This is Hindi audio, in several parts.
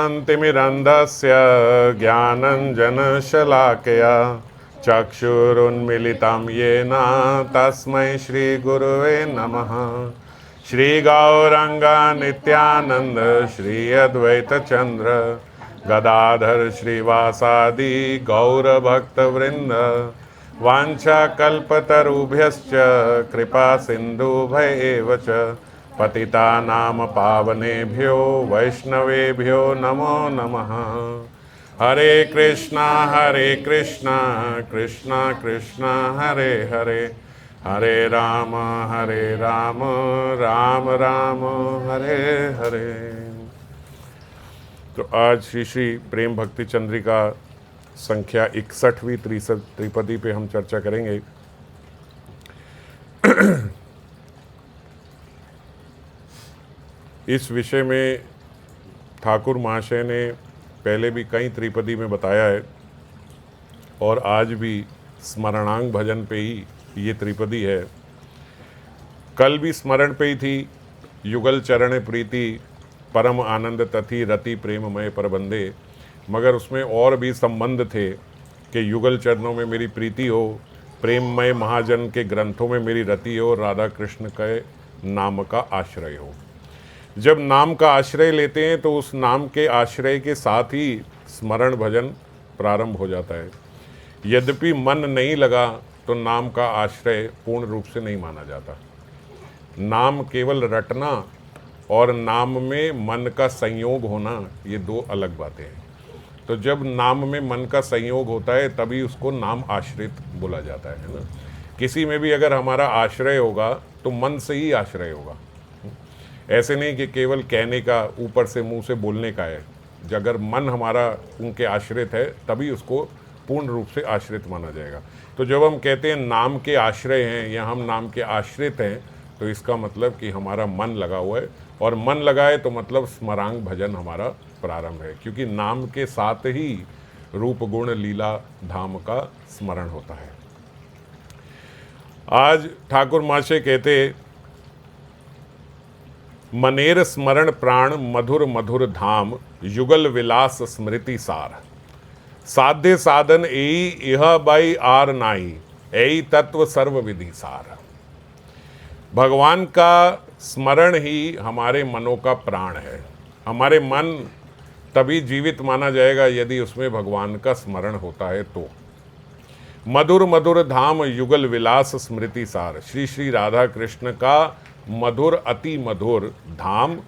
ज्ञानाञ्जनशलाकया ज्ञानाञ्जनशलाकया चक्षुरुन्मिलितं येन तस्मै श्रीगुरुवे नमः। श्रीगौराङ्ग नित्यानन्द श्री अद्वैतचन्द्र गदाधर श्रीवासादि गौरभक्तवृन्द वाञ्छाकल्पतरुभ्यश्च कृपा सिन्धुभ्येव च पतितानां पावनेभ्यो वैष्णवेभ्यो नमो नमः। हरे कृष्णा कृष्णा कृष्णा हरे हरे, हरे राम राम राम हरे हरे। तो आज श्री श्री प्रेम भक्ति चंद्रिका संख्या 61वीं त्रिपदी पे हम चर्चा करेंगे। इस विषय में ठाकुर महाशय ने पहले भी कई त्रिपदी में बताया है और आज भी स्मरणांग भजन पे ही ये त्रिपदी है। कल भी स्मरण पे ही थी, युगल चरण प्रीति परम आनंद तथी रति प्रेममय परबंदे, मगर उसमें और भी संबंध थे कि युगल चरणों में मेरी प्रीति हो, प्रेममय महाजन के ग्रंथों में मेरी रति हो, राधा कृष्ण के नाम का आश्रय हो। जब नाम का आश्रय लेते हैं तो उस नाम के आश्रय के साथ ही स्मरण भजन प्रारंभ हो जाता है। यद्यपि मन नहीं लगा तो नाम का आश्रय पूर्ण रूप से नहीं माना जाता। नाम केवल रटना और नाम में मन का संयोग होना, ये दो अलग बातें हैं। तो जब नाम में मन का संयोग होता है तभी उसको नाम आश्रित बोला जाता है ना। किसी में भी अगर हमारा आश्रय होगा तो मन से ही आश्रय होगा। ऐसे नहीं कि केवल कहने का, ऊपर से मुंह से बोलने का है। अगर मन हमारा उनके आश्रित है तभी उसको पूर्ण रूप से आश्रित माना जाएगा। तो जब हम कहते हैं नाम के आश्रय हैं या हम नाम के आश्रित हैं, तो इसका मतलब कि हमारा मन लगा हुआ है, और मन लगा है तो मतलब स्मरांग भजन हमारा प्रारंभ है, क्योंकि नाम के साथ ही रूप गुण लीला धाम का स्मरण होता है। आज ठाकुर महाशय कहते, मनेर स्मरण प्राण मधुर मधुर धाम युगल विलास स्मृति सार, साध्य साधन एई इह बाई आर नाई, एई तत्व सर्व विधि सार। भगवान का स्मरण ही हमारे मनों का प्राण है। हमारे मन तभी जीवित माना जाएगा यदि उसमें भगवान का स्मरण होता है तो। मधुर मधुर धाम युगल विलास स्मृति सार, श्री श्री राधा कृष्ण का मधुर अति मधुर धाम,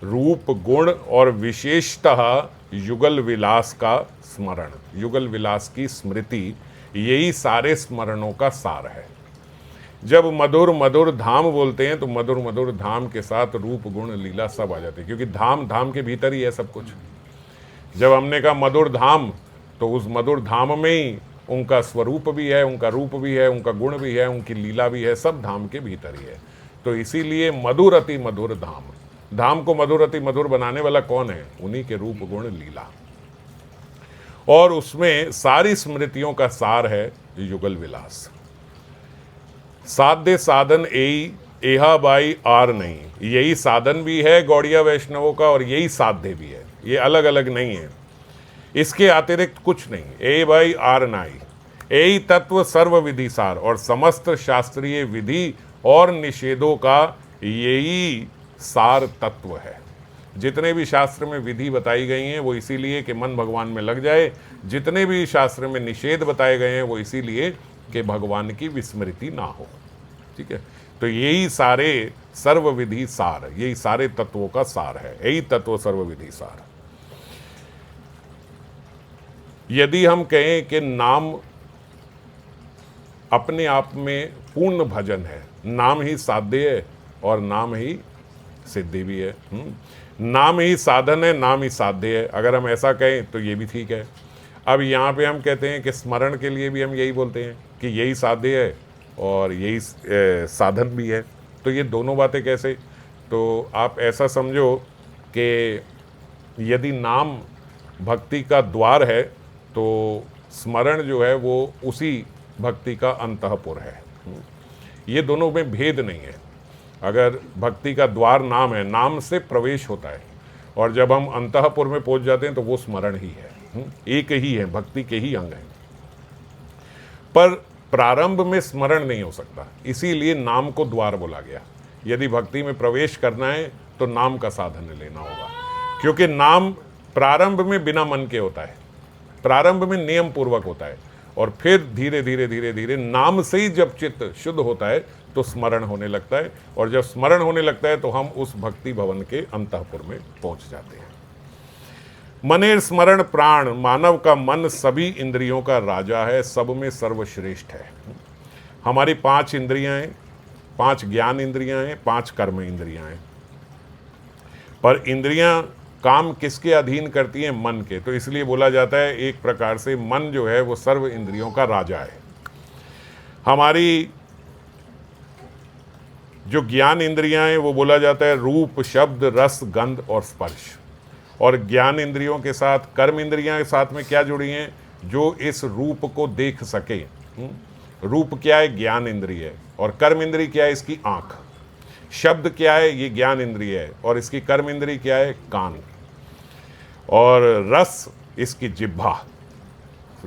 रूप गुण और विशेषतः युगल विलास का स्मरण, युगल विलास की स्मृति, यही सारे स्मरणों का सार है। जब मधुर मधुर धाम बोलते हैं तो मधुर मधुर धाम के साथ रूप गुण लीला सब आ जाते हैं, क्योंकि धाम धाम के भीतर ही है सब कुछ। जब हमने कहा मधुर धाम तो उस मधुर धाम में ही उनका स्वरूप भी है, उनका रूप भी है, उनका गुण भी है, उनकी लीला भी है, सब धाम के भीतर ही है। तो इसीलिए मधुर अति मधुर धाम, धाम को मधुर अति मधुर बनाने वाला कौन है? उन्हीं के रूप गुण लीला, और उसमें सारी स्मृतियों का सार है युगल विलास। साध्य साधन एई एहा बाई आर नहीं, यही साधन भी है गौड़िया वैष्णवों का और यही साध्य भी है, ये अलग अलग नहीं है, इसके अतिरिक्त कुछ नहीं। ए बाई आर नाई, एई तत्व सर्व विधि सार, और समस्त शास्त्रीय विधि और निषेधों का यही सार तत्व है। जितने भी शास्त्र में विधि बताई गई हैं वो इसीलिए कि मन भगवान में लग जाए, जितने भी शास्त्र में निषेध बताए गए हैं वो इसीलिए कि भगवान की विस्मृति ना हो। ठीक है, तो यही सारे सर्व विधि सार, यही सारे तत्वों का सार है, यही तत्व सर्व विधि सार। यदि हम कहें कि नाम अपने आप में पूर्ण भजन है, नाम ही साध्य है और नाम ही सिद्धि भी है। नाम ही साधन है, नाम ही साध्य है। अगर हम ऐसा कहें तो ये भी ठीक है। अब यहाँ पे हम कहते हैं कि स्मरण के लिए भी हम यही बोलते हैं कि यही साध्य है और यही साधन भी है। तो ये दोनों बातें कैसे? तो आप ऐसा समझो कि यदि नाम भक्ति का द्वार है तो स्मरण जो है वो उसी भक्ति का अंतःपुर है। ये दोनों में भेद नहीं है। अगर भक्ति का द्वार नाम है, नाम से प्रवेश होता है, और जब हम अंतःपुर में पहुंच जाते हैं तो वो स्मरण ही है, एक ही है, भक्ति के ही अंग हैं। पर प्रारंभ में स्मरण नहीं हो सकता, इसीलिए नाम को द्वार बोला गया। यदि भक्ति में प्रवेश करना है तो नाम का साधन लेना होगा, क्योंकि नाम प्रारंभ में बिना मन के होता है, प्रारंभ में नियम पूर्वक होता है, और फिर धीरे धीरे धीरे धीरे नाम से ही जब चित्त शुद्ध होता है तो स्मरण होने लगता है, और जब स्मरण होने लगता है तो हम उस भक्ति भवन के अंतःपुर में पहुंच जाते हैं। मनेर स्मरण प्राण, मानव का मन सभी इंद्रियों का राजा है, सब में सर्वश्रेष्ठ है। हमारी 5 इंद्रियां हैं, 5 ज्ञान इंद्रियां हैं, 5 कर्म इंद्रियां हैं, पर इंद्रियां काम किसके अधीन करती हैं? मन के। तो इसलिए बोला जाता है एक प्रकार से मन जो है वो सर्व इंद्रियों का राजा है। हमारी जो ज्ञान इंद्रियां हैं वो बोला जाता है रूप, शब्द, रस, गंध और स्पर्श। और ज्ञान इंद्रियों के साथ कर्म इंद्रियां के साथ में क्या जुड़ी हैं? जो इस रूप को देख सके। रूप क्या है? ज्ञान इंद्रिय है। और कर्म इंद्रिय क्या है? इसकी आंख। शब्द क्या है? ये ज्ञान इंद्रिय है, और इसकी कर्म इंद्रिय क्या है? कान। और रस इसकी जिह्वा,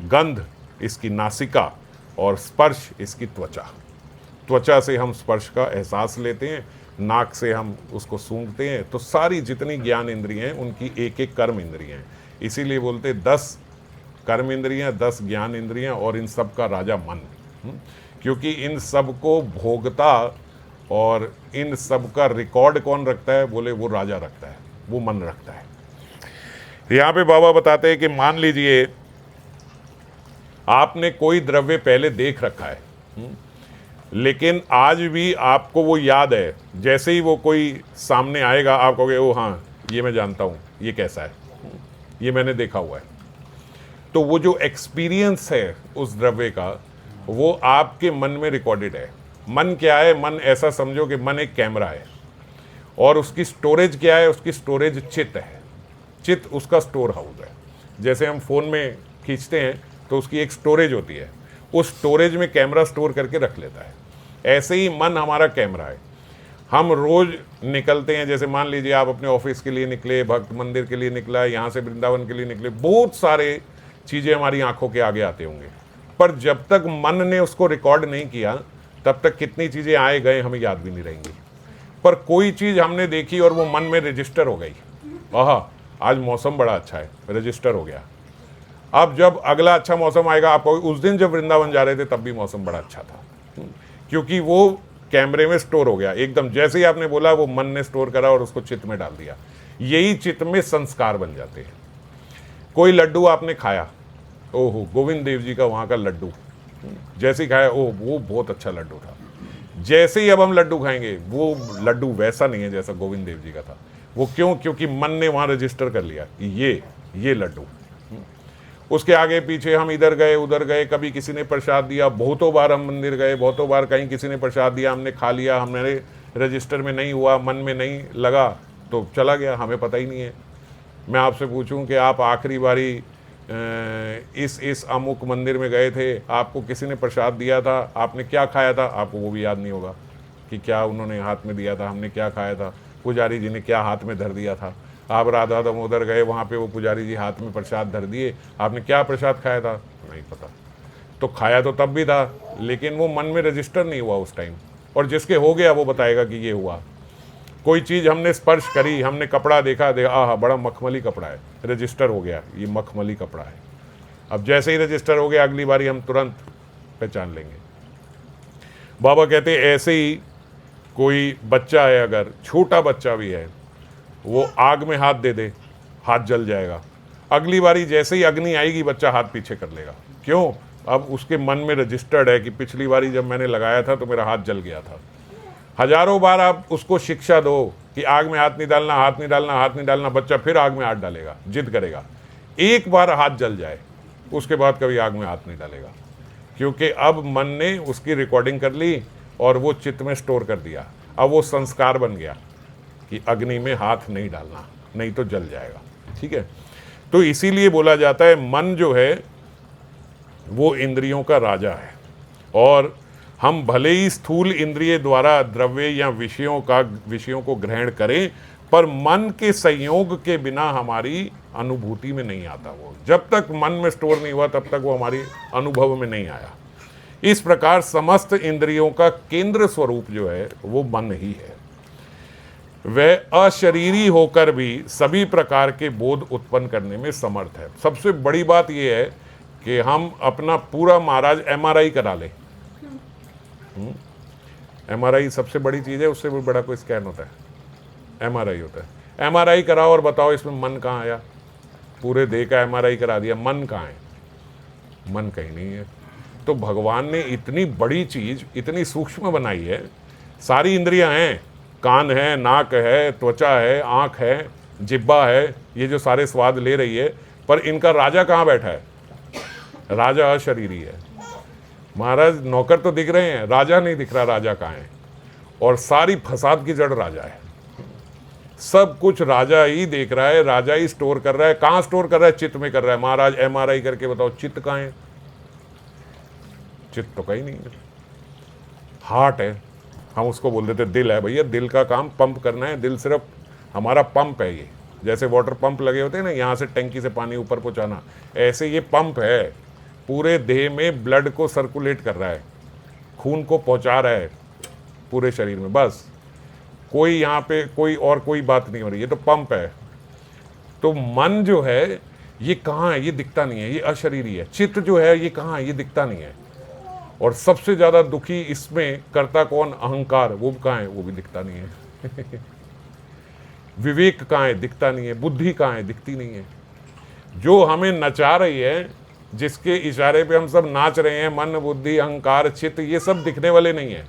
गंध इसकी नासिका, और स्पर्श इसकी त्वचा। त्वचा से हम स्पर्श का एहसास लेते हैं, नाक से हम उसको सूंघते हैं। तो सारी जितनी ज्ञान इंद्रियां हैं उनकी एक एक कर्म इंद्रियां हैं। इसीलिए बोलते 10 कर्म इंद्रियां, 10 ज्ञान इंद्रियां, और इन सब का राजा मन। क्योंकि इन सब को भोगता और इन सब का रिकॉर्ड कौन रखता है? बोले वो राजा रखता है, वो मन रखता है। यहाँ पे बाबा बताते हैं कि मान लीजिए आपने कोई द्रव्य पहले देख रखा है, लेकिन आज भी आपको वो याद है। जैसे ही वो कोई सामने आएगा आप कहोगे ओ हाँ, ये मैं जानता हूँ, ये कैसा है, ये मैंने देखा हुआ है। तो वो जो एक्सपीरियंस है उस द्रव्य का, वो आपके मन में रिकॉर्डेड है। मन क्या है? मन ऐसा समझो कि मन एक कैमरा है, और उसकी स्टोरेज क्या है? उसकी स्टोरेज चित्त है। चित्त उसका स्टोर हाउस है। जैसे हम फ़ोन में खींचते हैं तो उसकी एक स्टोरेज होती है, उस स्टोरेज में कैमरा स्टोर करके रख लेता है। ऐसे ही मन हमारा कैमरा है। हम रोज़ निकलते हैं, जैसे मान लीजिए आप अपने ऑफिस के लिए निकले, भक्त मंदिर के लिए निकला, यहाँ से वृंदावन के लिए निकले, बहुत सारे चीज़ें हमारी आंखों के आगे आते होंगे, पर जब तक मन ने उसको रिकॉर्ड नहीं किया तब तक कितनी चीज़ें आए गए हमें याद भी नहीं रहेंगी। पर कोई चीज़ हमने देखी और वो मन में रजिस्टर हो गई, आहा आज मौसम बड़ा अच्छा है, रजिस्टर हो गया। अब जब अगला अच्छा मौसम आएगा, आप उस दिन जब वृंदावन जा रहे थे तब भी मौसम बड़ा अच्छा था, क्योंकि वो कैमरे में स्टोर हो गया। एकदम जैसे ही आपने बोला वो मन ने स्टोर करा और उसको चित्त में डाल दिया। यही चित्त में संस्कार बन जाते हैं। कोई लड्डू आपने खाया, ओहो गोविंद देव जी का वहाँ का लड्डू, जैसे ही खाया ओह वो बहुत अच्छा लड्डू था। जैसे ही अब हम लड्डू खाएंगे वो लड्डू वैसा नहीं है जैसा गोविंद देव जी का था। वो क्यों? क्योंकि मन ने वहाँ रजिस्टर कर लिया ये लड्डू। उसके आगे पीछे हम इधर गए उधर गए, कभी किसी ने प्रसाद दिया, बहुतों बार हम मंदिर गए, बहुतों बार कहीं किसी ने प्रसाद दिया, हमने खा लिया, हमारे रजिस्टर में नहीं हुआ, मन में नहीं लगा तो चला गया, हमें पता ही नहीं है। मैं आपसे पूछूं कि आप आखिरी बारी इस अमुक मंदिर में गए थे, आपको किसी ने प्रसाद दिया था, आपने क्या खाया था? आपको वो भी याद नहीं होगा कि क्या उन्होंने हाथ में दिया था, हमने क्या खाया था, पुजारी जी ने क्या हाथ में धर दिया था। आप राधा दामोदर गए, वहाँ पे वो पुजारी जी हाथ में प्रसाद धर दिए, आपने क्या प्रसाद खाया था? नहीं पता। तो खाया तो तब भी था, लेकिन वो मन में रजिस्टर नहीं हुआ उस टाइम, और जिसके हो गया वो बताएगा कि ये हुआ। कोई चीज़ हमने स्पर्श करी, हमने कपड़ा देखा आह बड़ा मखमली कपड़ा है, रजिस्टर हो गया ये मखमली कपड़ा है। अब जैसे ही रजिस्टर हो गया अगली बारी हम तुरंत पहचान लेंगे। बाबा कहते ऐसे ही कोई बच्चा है, अगर छोटा बच्चा भी है, वो आग में हाथ दे दे, हाथ जल जाएगा। अगली बारी जैसे ही अग्नि आएगी बच्चा हाथ पीछे कर लेगा। क्यों? अब उसके मन में रजिस्टर्ड है कि पिछली बारी जब मैंने लगाया था तो मेरा हाथ जल गया था। हजारों बार आप उसको शिक्षा दो कि आग में हाथ नहीं डालना, हाथ नहीं डालना, हाथ नहीं डालना, बच्चा फिर आग में हाथ डालेगा, जिद करेगा। एक बार हाथ जल जाए उसके बाद कभी आग में हाथ नहीं डालेगा, क्योंकि अब मन ने उसकी रिकॉर्डिंग कर ली और वो चित्त में स्टोर कर दिया। अब वो संस्कार बन गया कि अग्नि में हाथ नहीं डालना, नहीं तो जल जाएगा। ठीक है, तो इसीलिए बोला जाता है मन जो है वो इंद्रियों का राजा है, और हम भले ही स्थूल इंद्रिय द्वारा द्रव्य या विषयों को ग्रहण करें, पर मन के संयोग के बिना हमारी अनुभूति में नहीं आता। वो जब तक मन में स्टोर नहीं हुआ तब तक वो हमारी अनुभव में नहीं आया। इस प्रकार समस्त इंद्रियों का केंद्र स्वरूप जो है वो मन ही है। वह अशरीरी होकर भी सभी प्रकार के बोध उत्पन्न करने में समर्थ है। सबसे बड़ी बात यह है कि हम अपना पूरा महाराज एमआरआई करा लें। एमआरआई सबसे बड़ी चीज़ है, उससे भी बड़ा कोई स्कैन होता है, एमआरआई होता है। एमआरआई कराओ और बताओ इसमें मन कहाँ आया। पूरे देह का एमआरआई करा दिया, मन कहाँ है? मन कहीं नहीं है। तो भगवान ने इतनी बड़ी चीज़ इतनी सूक्ष्म बनाई है। सारी इंद्रियां हैं, कान है, नाक है, त्वचा है, आँख है, जिब्बा है, ये जो सारे स्वाद ले रही है, पर इनका राजा कहाँ बैठा है? राजा अशरीरी है। महाराज नौकर तो दिख रहे हैं, राजा नहीं दिख रहा, राजा कहाँ है? और सारी फसाद की जड़ राजा है। सब कुछ राजा ही देख रहा है, राजा ही स्टोर कर रहा है। कहाँ स्टोर कर रहा है? चित्त में कर रहा है। महाराज एमआरआई करके बताओ चित्त कहाँ है? चित्त तो कहीं नहीं है। हार्ट है, हम उसको बोल देते दिल है। भैया दिल का काम पंप करना है, दिल सिर्फ हमारा पंप है। ये जैसे वाटर पंप लगे होते हैं ना, यहाँ से टंकी से पानी ऊपर पहुँचाना, ऐसे ये पंप है। पूरे देह में ब्लड को सर्कुलेट कर रहा है, खून को पहुँचा रहा है पूरे शरीर में। बस कोई यहाँ पे कोई बात नहीं हो रही, ये तो पंप है। तो मन जो है ये कहाँ है? ये दिखता नहीं है, ये अशरीरी है। चित्त जो है ये कहाँ है? ये दिखता नहीं है। और सबसे ज़्यादा दुखी इसमें करता कौन? अहंकार। वो कहाँ है? वो भी दिखता नहीं है। विवेक कहाँ है? दिखता नहीं है। बुद्धि कहाँ है? दिखती नहीं है। जो हमें नचा रही है, जिसके इशारे पे हम सब नाच रहे हैं, मन, बुद्धि, अहंकार, चित्त, ये सब दिखने वाले नहीं है।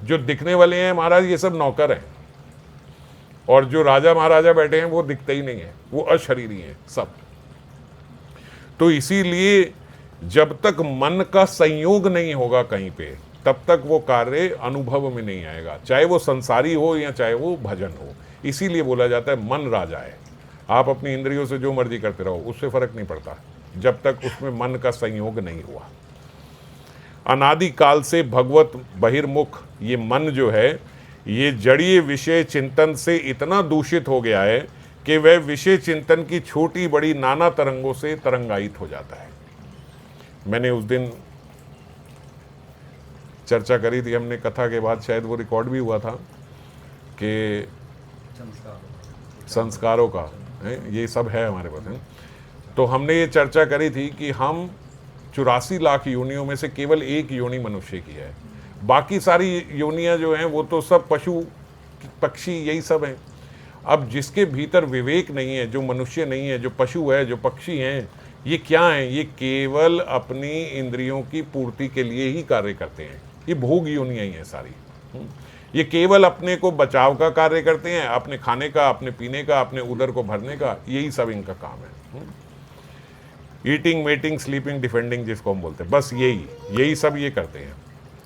जो दिखने वाले हैं महाराज ये सब नौकर हैं। और जो राजा महाराजा बैठे हैं वो दिखते ही नहीं है, वो अशरीरी हैं सब। तो इसीलिए जब तक मन का संयोग नहीं होगा कहीं पे, तब तक वो कार्य अनुभव में नहीं आएगा, चाहे वो संसारी हो या चाहे वो भजन हो। इसीलिए बोला जाता है मन राजा है। आप अपनी इंद्रियों से जो मर्जी करते रहो, उससे फर्क नहीं पड़ता जब तक उसमें मन का संयोग नहीं हुआ। अनादि काल से भगवत बहिर्मुख ये मन जो है, ये जड़ीय विषय चिंतन से इतना दूषित हो गया है कि वह विषय चिंतन की छोटी बड़ी नाना तरंगों से तरंगायित हो जाता है। मैंने उस दिन चर्चा करी थी हमने कथा के बाद, शायद वो रिकॉर्ड भी हुआ था, कि संस्कारों का है, ये सब है हमारे पास है। तो हमने ये चर्चा करी थी कि हम 84 लाख योनियों में से केवल एक योनि मनुष्य की है। बाकी सारी योनियां जो हैं वो तो सब पशु पक्षी यही सब हैं। अब जिसके भीतर विवेक नहीं है, जो मनुष्य नहीं है, जो पशु है, जो पक्षी हैं, ये क्या हैं? ये केवल अपनी इंद्रियों की पूर्ति के लिए ही कार्य करते हैं। ये भोग योनियां ही हैं सारी। ये केवल अपने को बचाव का कार्य करते हैं, अपने खाने का, अपने पीने का, अपने उदर को भरने का, यही सब इनका काम है। ईटिंग, मेटिंग, स्लीपिंग, डिफेंडिंग जिसको हम बोलते हैं, बस यही सब ये करते हैं,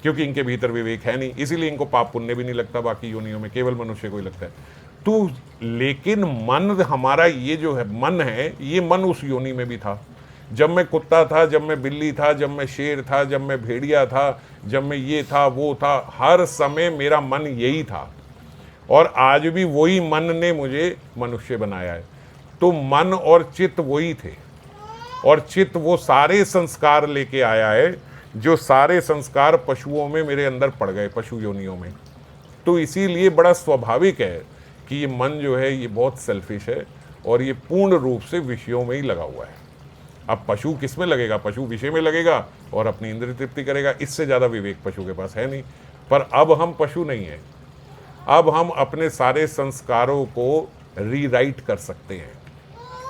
क्योंकि इनके भीतर विवेक है नहीं। इसीलिए इनको पाप पुण्य भी नहीं लगता बाकी योनियों में, केवल मनुष्य को ही लगता है। तो लेकिन मन हमारा ये जो है मन है, ये मन उस योनि में भी था। जब मैं कुत्ता था, जब मैं बिल्ली था, जब मैं शेर था, जब मैं भेड़िया था, जब मैं ये था वो था, हर समय मेरा मन यही था। और आज भी वही मन ने मुझे मनुष्य बनाया है। तो मन और चित्त वही थे, और चित्त वो सारे संस्कार लेके आया है, जो सारे संस्कार पशुओं में मेरे अंदर पड़ गए, पशु योनियों में। तो इसीलिए बड़ा स्वाभाविक है कि ये मन जो है ये बहुत सेल्फिश है, और ये पूर्ण रूप से विषयों में ही लगा हुआ है। अब पशु किस में लगेगा? पशु विषय में लगेगा और अपनी इंद्रिय तृप्ति करेगा। इससे ज़्यादा विवेक पशु के पास है नहीं। पर अब हम पशु नहीं हैं। अब हम अपने सारे संस्कारों को रीराइट कर सकते हैं।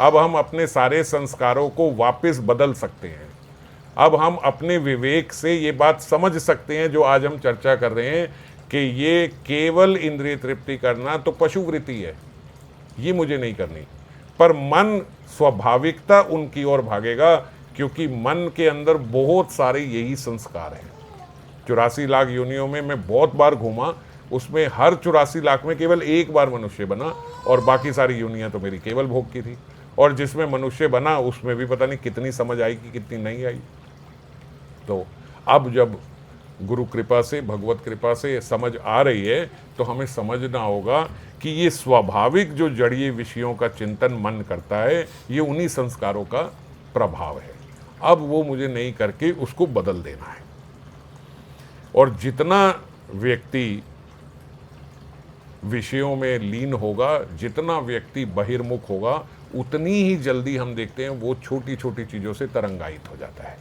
अब हम अपने सारे संस्कारों को वापस बदल सकते हैं। अब हम अपने विवेक से ये बात समझ सकते हैं जो आज हम चर्चा कर रहे हैं, कि ये केवल इंद्रिय तृप्ति करना तो पशु वृत्ति है, ये मुझे नहीं करनी। पर मन स्वाभाविकता उनकी ओर भागेगा, क्योंकि मन के अंदर बहुत सारे यही संस्कार हैं। 84 लाख योनियों में मैं बहुत बार घूमा, उसमें हर 84 लाख में केवल एक बार मनुष्य बना, और बाकी सारी योनियां तो मेरी केवल भोग की थी। और जिसमें मनुष्य बना उसमें भी पता नहीं कितनी समझ आई कि कितनी नहीं आई। तो अब जब गुरु कृपा से, भगवत कृपा से समझ आ रही है, तो हमें समझना होगा कि ये स्वाभाविक जो जड़ीय विषयों का चिंतन मन करता है, ये उन्हीं संस्कारों का प्रभाव है। अब वो मुझे नहीं करके उसको बदल देना है। और जितना व्यक्ति विषयों में लीन होगा, जितना व्यक्ति बहिर्मुख होगा, उतनी ही जल्दी हम देखते हैं वो छोटी छोटी चीज़ों से तरंगायित हो जाता है।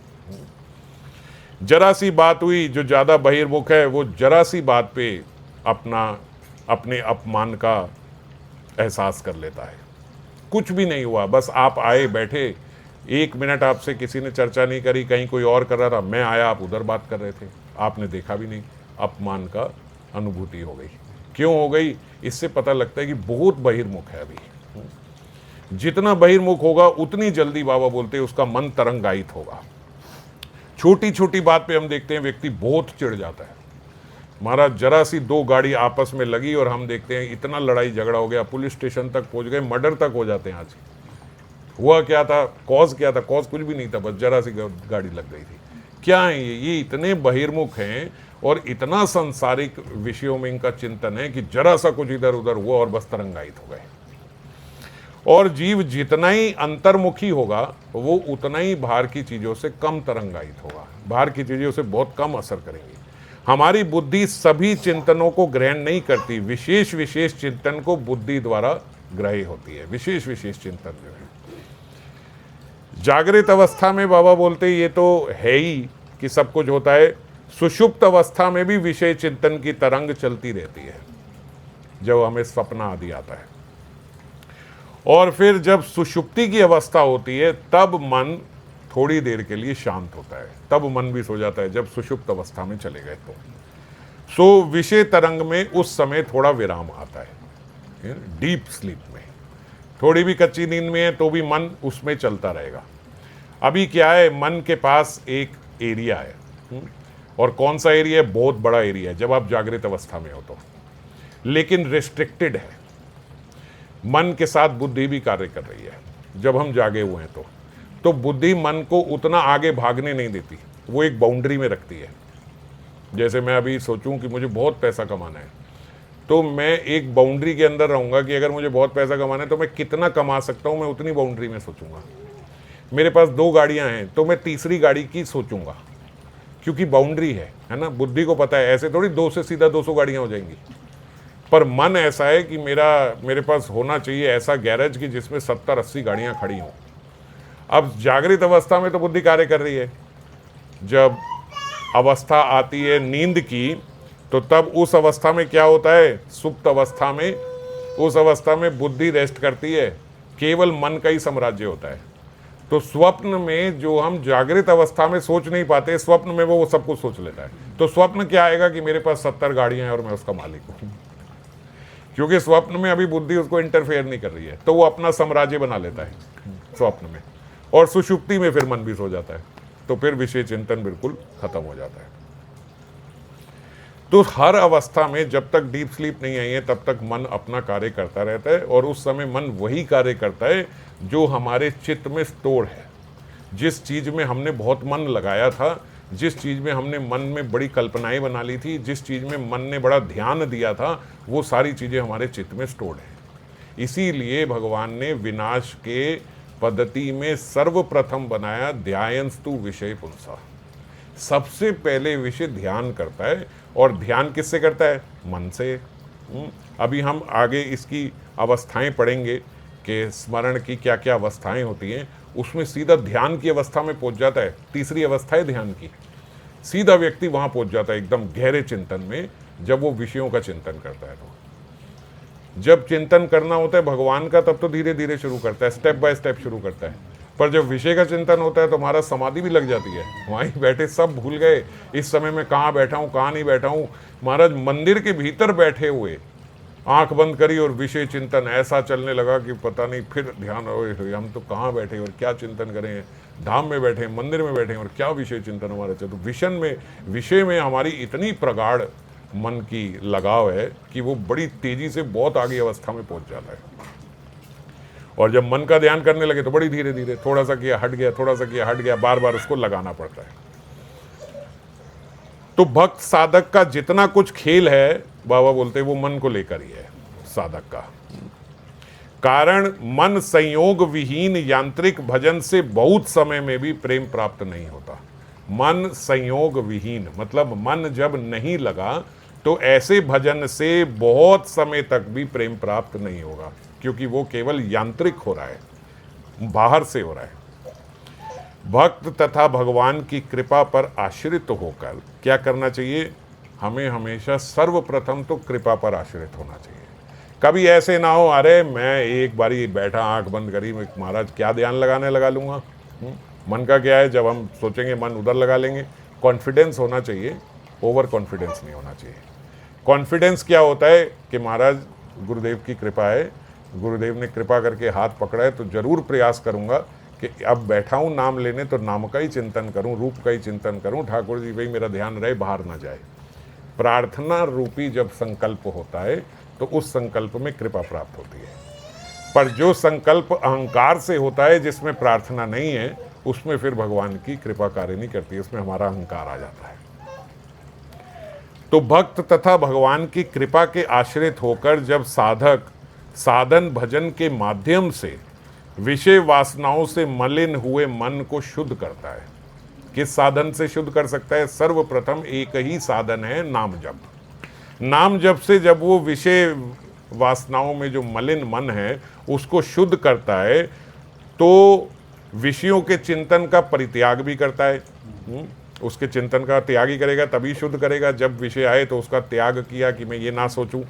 जरा सी बात हुई, जो ज़्यादा बहिर्मुख है वो जरा सी बात पे अपने अपमान का एहसास कर लेता है। कुछ भी नहीं हुआ, बस आप आए बैठे, 1 मिनट आपसे किसी ने चर्चा नहीं करी, कहीं कोई और कर रहा था, मैं आया, आप उधर बात कर रहे थे, आपने देखा भी नहीं, अपमान का अनुभूति हो गई। क्यों हो गई? इससे पता लगता है कि बहुत बहिर्मुख है अभी। जितना बहिर्मुख होगा उतनी जल्दी बाबा बोलते हैं उसका मन तरंगायित होगा। छोटी छोटी बात पे हम देखते हैं व्यक्ति बहुत चिढ़ जाता है। महाराज जरा सी 2 गाड़ी आपस में लगी और हम देखते हैं इतना लड़ाई झगड़ा हो गया, पुलिस स्टेशन तक पहुंच गए, मर्डर तक हो जाते हैं। आज हुआ क्या था, कॉज क्या था? कॉज कुछ भी नहीं था, बस जरा सी गाड़ी लग गई थी। क्या है ये इतने बहिर्मुख हैं और इतना सांसारिक विषयों में इनका चिंतन है कि जरा सा कुछ इधर उधर हुआ और बस तरंगायित हो गए। और जीव जितना ही अंतर्मुखी होगा वो उतना ही बाहर की चीज़ों से कम तरंगायित होगा, बाहर की चीज़ों से बहुत कम असर करेंगी। हमारी बुद्धि सभी चिंतनों को ग्रहण नहीं करती, विशेष विशेष चिंतन को बुद्धि द्वारा ग्रह्य होती है। विशेष विशेष चिंतन जो है जागृत अवस्था में बाबा बोलते ये तो है ही कि सब कुछ होता है। सुषुप्त अवस्था में भी विषय चिंतन की तरंग चलती रहती है जब हमें सपना आदि आता है। और फिर जब सुषुप्ति की अवस्था होती है तब मन थोड़ी देर के लिए शांत होता है, तब मन भी सो जाता है जब सुषुप्त अवस्था में चले गए तो। सो विषय तरंग में उस समय थोड़ा विराम आता है, डीप स्लीप में। थोड़ी भी कच्ची नींद में है तो भी मन उसमें चलता रहेगा। अभी क्या है, मन के पास एक एरिया है, और कौन सा एरिया है? बहुत बड़ा एरिया है जब आप जागृत अवस्था में हो तो, लेकिन रिस्ट्रिक्टेड है। मन के साथ बुद्धि भी कार्य कर रही है जब हम जागे हुए हैं तो बुद्धि मन को उतना आगे भागने नहीं देती, वो एक बाउंड्री में रखती है। जैसे मैं अभी सोचूं कि मुझे बहुत पैसा कमाना है तो मैं एक बाउंड्री के अंदर रहूंगा कि अगर मुझे बहुत पैसा कमाना है तो मैं कितना कमा सकता हूं, मैं उतनी बाउंड्री में सोचूंगा। मेरे पास 2 गाड़ियां हैं तो मैं तीसरी गाड़ी की सोचूंगा, क्योंकि बाउंड्री है ना। बुद्धि को पता है ऐसे थोड़ी 2 से सीधा 200 गाड़ियां हो जाएंगी। पर मन ऐसा है कि मेरे पास होना चाहिए ऐसा गैरेज कि जिसमें 70-80 गाड़ियां खड़ी हों। अब जागृत अवस्था में तो बुद्धि कार्य कर रही है। जब अवस्था आती है नींद की तो तब उस अवस्था में क्या होता है? सुप्त अवस्था में, उस अवस्था में बुद्धि रेस्ट करती है, केवल मन का ही साम्राज्य होता है। तो स्वप्न में जो हम जागृत अवस्था में सोच नहीं पाते, स्वप्न में वो सब कुछ सोच लेता है। तो स्वप्न क्या आएगा कि मेरे पास 70 गाड़ियां हैं और मैं उसका मालिक हूं, क्योंकि स्वप्न में अभी बुद्धि उसको इंटरफेयर नहीं कर रही है, तो वो अपना साम्राज्य बना लेता है स्वप्न में। और सुषुप्ति में फिर मन भी सो जाता है, तो फिर विषय चिंतन बिल्कुल खत्म हो जाता है। तो हर अवस्था में जब तक डीप स्लीप नहीं आई है तब तक मन अपना कार्य करता रहता है, और उस समय मन वही कार्य करता है जो हमारे चित्त में स्टोर है। जिस चीज़ में हमने बहुत मन लगाया था, जिस चीज़ में हमने मन में बड़ी कल्पनाएं बना ली थी, जिस चीज़ में मन ने बड़ा ध्यान दिया था, वो सारी चीज़ें हमारे चित्त में स्टोर्ड है। इसीलिए भगवान ने विनाश के पद्धति में सर्वप्रथम बनाया ध्यायंस्तु विषय पुंसा। सबसे पहले विषय ध्यान करता है, और ध्यान किससे करता है? मन से। अभी हम आगे इसकी अवस्थाएं पढ़ेंगे कि स्मरण की क्या क्या अवस्थाएं होती हैं, उसमें सीधा ध्यान की अवस्था में पहुंच जाता है। तीसरी अवस्था है ध्यान की, सीधा व्यक्ति वहां पहुंच जाता है एकदम गहरे चिंतन में, जब वो विषयों का चिंतन करता है। तो जब चिंतन करना होता है भगवान का तब तो धीरे धीरे शुरू करता है, स्टेप बाय स्टेप शुरू करता है। पर जब विषय का चिंतन होता है तो हमारा समाधि भी लग जाती है, वहीं बैठे सब भूल गए इस समय मैं कहाँ बैठा हूँ कहाँ नहीं बैठा हूँ। महाराज मंदिर के भीतर बैठे हुए आंख बंद करी और विषय चिंतन ऐसा चलने लगा कि पता नहीं, फिर ध्यान हम तो कहाँ बैठे और क्या चिंतन करें, धाम में बैठे मंदिर में बैठे और क्या विषय चिंतन हमारा चल। तो विषय में हमारी इतनी प्रगाढ़ मन की लगाव है कि वो बड़ी तेजी से बहुत आगे अवस्था में पहुंच जाता है। और जब मन का ध्यान करने लगे तो बड़ी धीरे धीरे, थोड़ा सा किया हट गया, थोड़ा सा किया हट गया, बार बार उसको लगाना पड़ता है। तो भक्त साधक का जितना कुछ खेल है, बाबा बोलते हैं वो मन को लेकर ही है साधक का। कारण मन संयोग विहीन यांत्रिक भजन से बहुत समय में भी प्रेम प्राप्त नहीं होता। मन संयोग विहीन मतलब मन जब नहीं लगा तो ऐसे भजन से बहुत समय तक भी प्रेम प्राप्त नहीं होगा, क्योंकि वो केवल यांत्रिक हो रहा है, बाहर से हो रहा है। भक्त तथा भगवान की कृपा पर आश्रित होकर क्या करना चाहिए? हमें हमेशा सर्वप्रथम तो कृपा पर आश्रित होना चाहिए। कभी ऐसे ना हो अरे मैं एक बारी बैठा आंख बंद करी, महाराज क्या ध्यान लगाने लगा लूँगा। मन का क्या है, जब हम सोचेंगे मन उधर लगा लेंगे। कॉन्फिडेंस होना चाहिए, ओवर कॉन्फिडेंस नहीं होना चाहिए। कॉन्फिडेंस क्या होता है कि महाराज गुरुदेव की कृपा है, गुरुदेव ने कृपा करके हाथ पकड़ा है तो जरूर प्रयास करूंगा कि अब बैठा हूँ नाम लेने तो नाम का ही चिंतन करूं, रूप का ही चिंतन करूं, ठाकुर जी भाई मेरा ध्यान रहे बाहर ना जाए। प्रार्थना रूपी जब संकल्प होता है तो उस संकल्प में कृपा प्राप्त होती है। पर जो संकल्प अहंकार से होता है, जिसमें प्रार्थना नहीं है, उसमें फिर भगवान की कृपा कार्य नहीं करती, उसमें हमारा अहंकार आ जाता है। तो भक्त तथा भगवान की कृपा के आश्रित होकर जब साधक साधन भजन के माध्यम से विषय वासनाओं से मलिन हुए मन को शुद्ध करता है। किस साधन से शुद्ध कर सकता है? सर्वप्रथम एक ही साधन है, नाम जप। नाम जप से जब वो विषय वासनाओं में जो मलिन मन है उसको शुद्ध करता है तो विषयों के चिंतन का परित्याग भी करता है। उसके चिंतन का त्याग ही करेगा तभी शुद्ध करेगा। जब विषय आए तो उसका त्याग किया कि मैं ये ना सोचूं,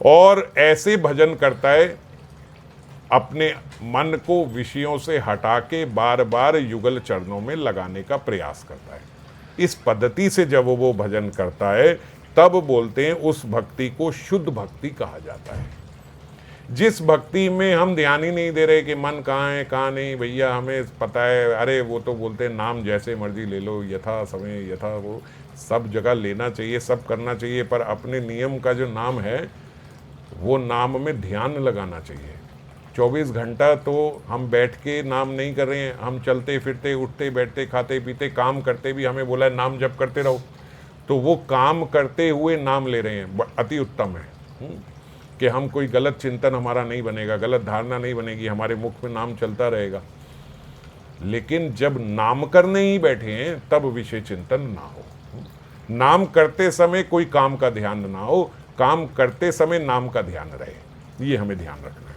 और ऐसे भजन करता है अपने मन को विषयों से हटा के बार बार युगल चरणों में लगाने का प्रयास करता है। इस पद्धति से जब वो भजन करता है तब बोलते हैं उस भक्ति को शुद्ध भक्ति कहा जाता है। जिस भक्ति में हम ध्यान ही नहीं दे रहे कि मन कहाँ है कहाँ नहीं, भैया हमें पता है, अरे वो तो बोलते हैं नाम जैसे मर्जी ले लो, यथा समय यथा, वो सब जगह लेना चाहिए, सब करना चाहिए, पर अपने नियम का जो नाम है वो नाम में ध्यान लगाना चाहिए। 24 घंटा तो हम बैठ के नाम नहीं कर रहे हैं, हम चलते फिरते उठते बैठते खाते पीते काम करते भी हमें बोला है नाम जप करते रहो, तो वो काम करते हुए नाम ले रहे हैं, अति उत्तम है कि हम कोई गलत चिंतन हमारा नहीं बनेगा, गलत धारणा नहीं बनेगी, हमारे मुख में नाम चलता रहेगा। लेकिन जब नाम करने ही बैठे हैं तब विषय चिंतन ना हो। नाम करते समय कोई काम का ध्यान ना हो, काम करते समय नाम का ध्यान रहे, ये हमें ध्यान रखना है।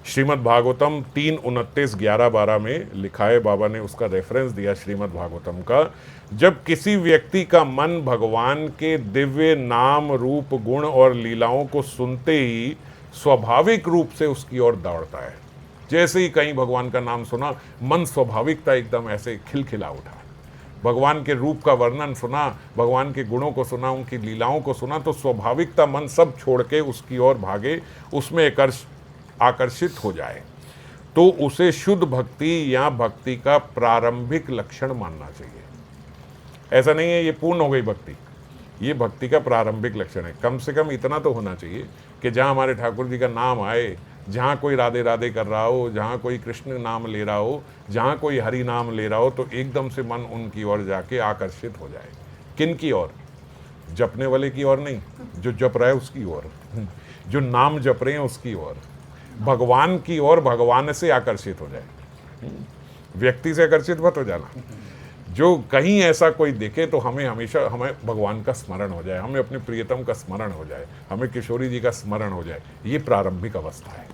श्रीमद् भागवतम 3:29-11-12 में लिखा है, बाबा ने उसका रेफरेंस दिया श्रीमद् भागवतम का। जब किसी व्यक्ति का मन भगवान के दिव्य नाम रूप गुण और लीलाओं को सुनते ही स्वाभाविक रूप से उसकी ओर दौड़ता है। जैसे ही कहीं भगवान का नाम सुना, मन स्वाभाविकता एकदम ऐसे खिलखिला उठा। भगवान के रूप का वर्णन सुना, भगवान के गुणों को सुना, उनकी लीलाओं को सुना, तो स्वाभाविकता मन सब छोड़ के उसकी ओर भागे, उसमें आकर्षित हो जाए। तो उसे शुद्ध भक्ति या भक्ति का प्रारंभिक लक्षण मानना चाहिए। ऐसा नहीं है ये पूर्ण हो गई भक्ति, ये भक्ति का प्रारंभिक लक्षण है। कम से कम इतना तो होना चाहिए कि जहाँ हमारे ठाकुर जी का नाम आए, जहाँ कोई राधे राधे कर रहा हो, जहाँ कोई कृष्ण नाम ले रहा हो, जहाँ कोई हरि नाम ले रहा हो, तो एकदम से मन उनकी ओर जाके आकर्षित हो जाए। किन की ओर? जपने वाले की ओर नहीं, जो जप रहा है उसकी ओर, जो नाम जप रहे हैं उसकी ओर, भगवान की ओर, भगवान से आकर्षित हो जाए। व्यक्ति से आकर्षित मत हो जाना। जो कहीं ऐसा कोई देखे तो हमें हमेशा हमें भगवान का स्मरण हो जाए, हमें अपने प्रियतम का स्मरण हो जाए, हमें किशोरी जी का स्मरण हो जाए। ये प्रारंभिक अवस्था है,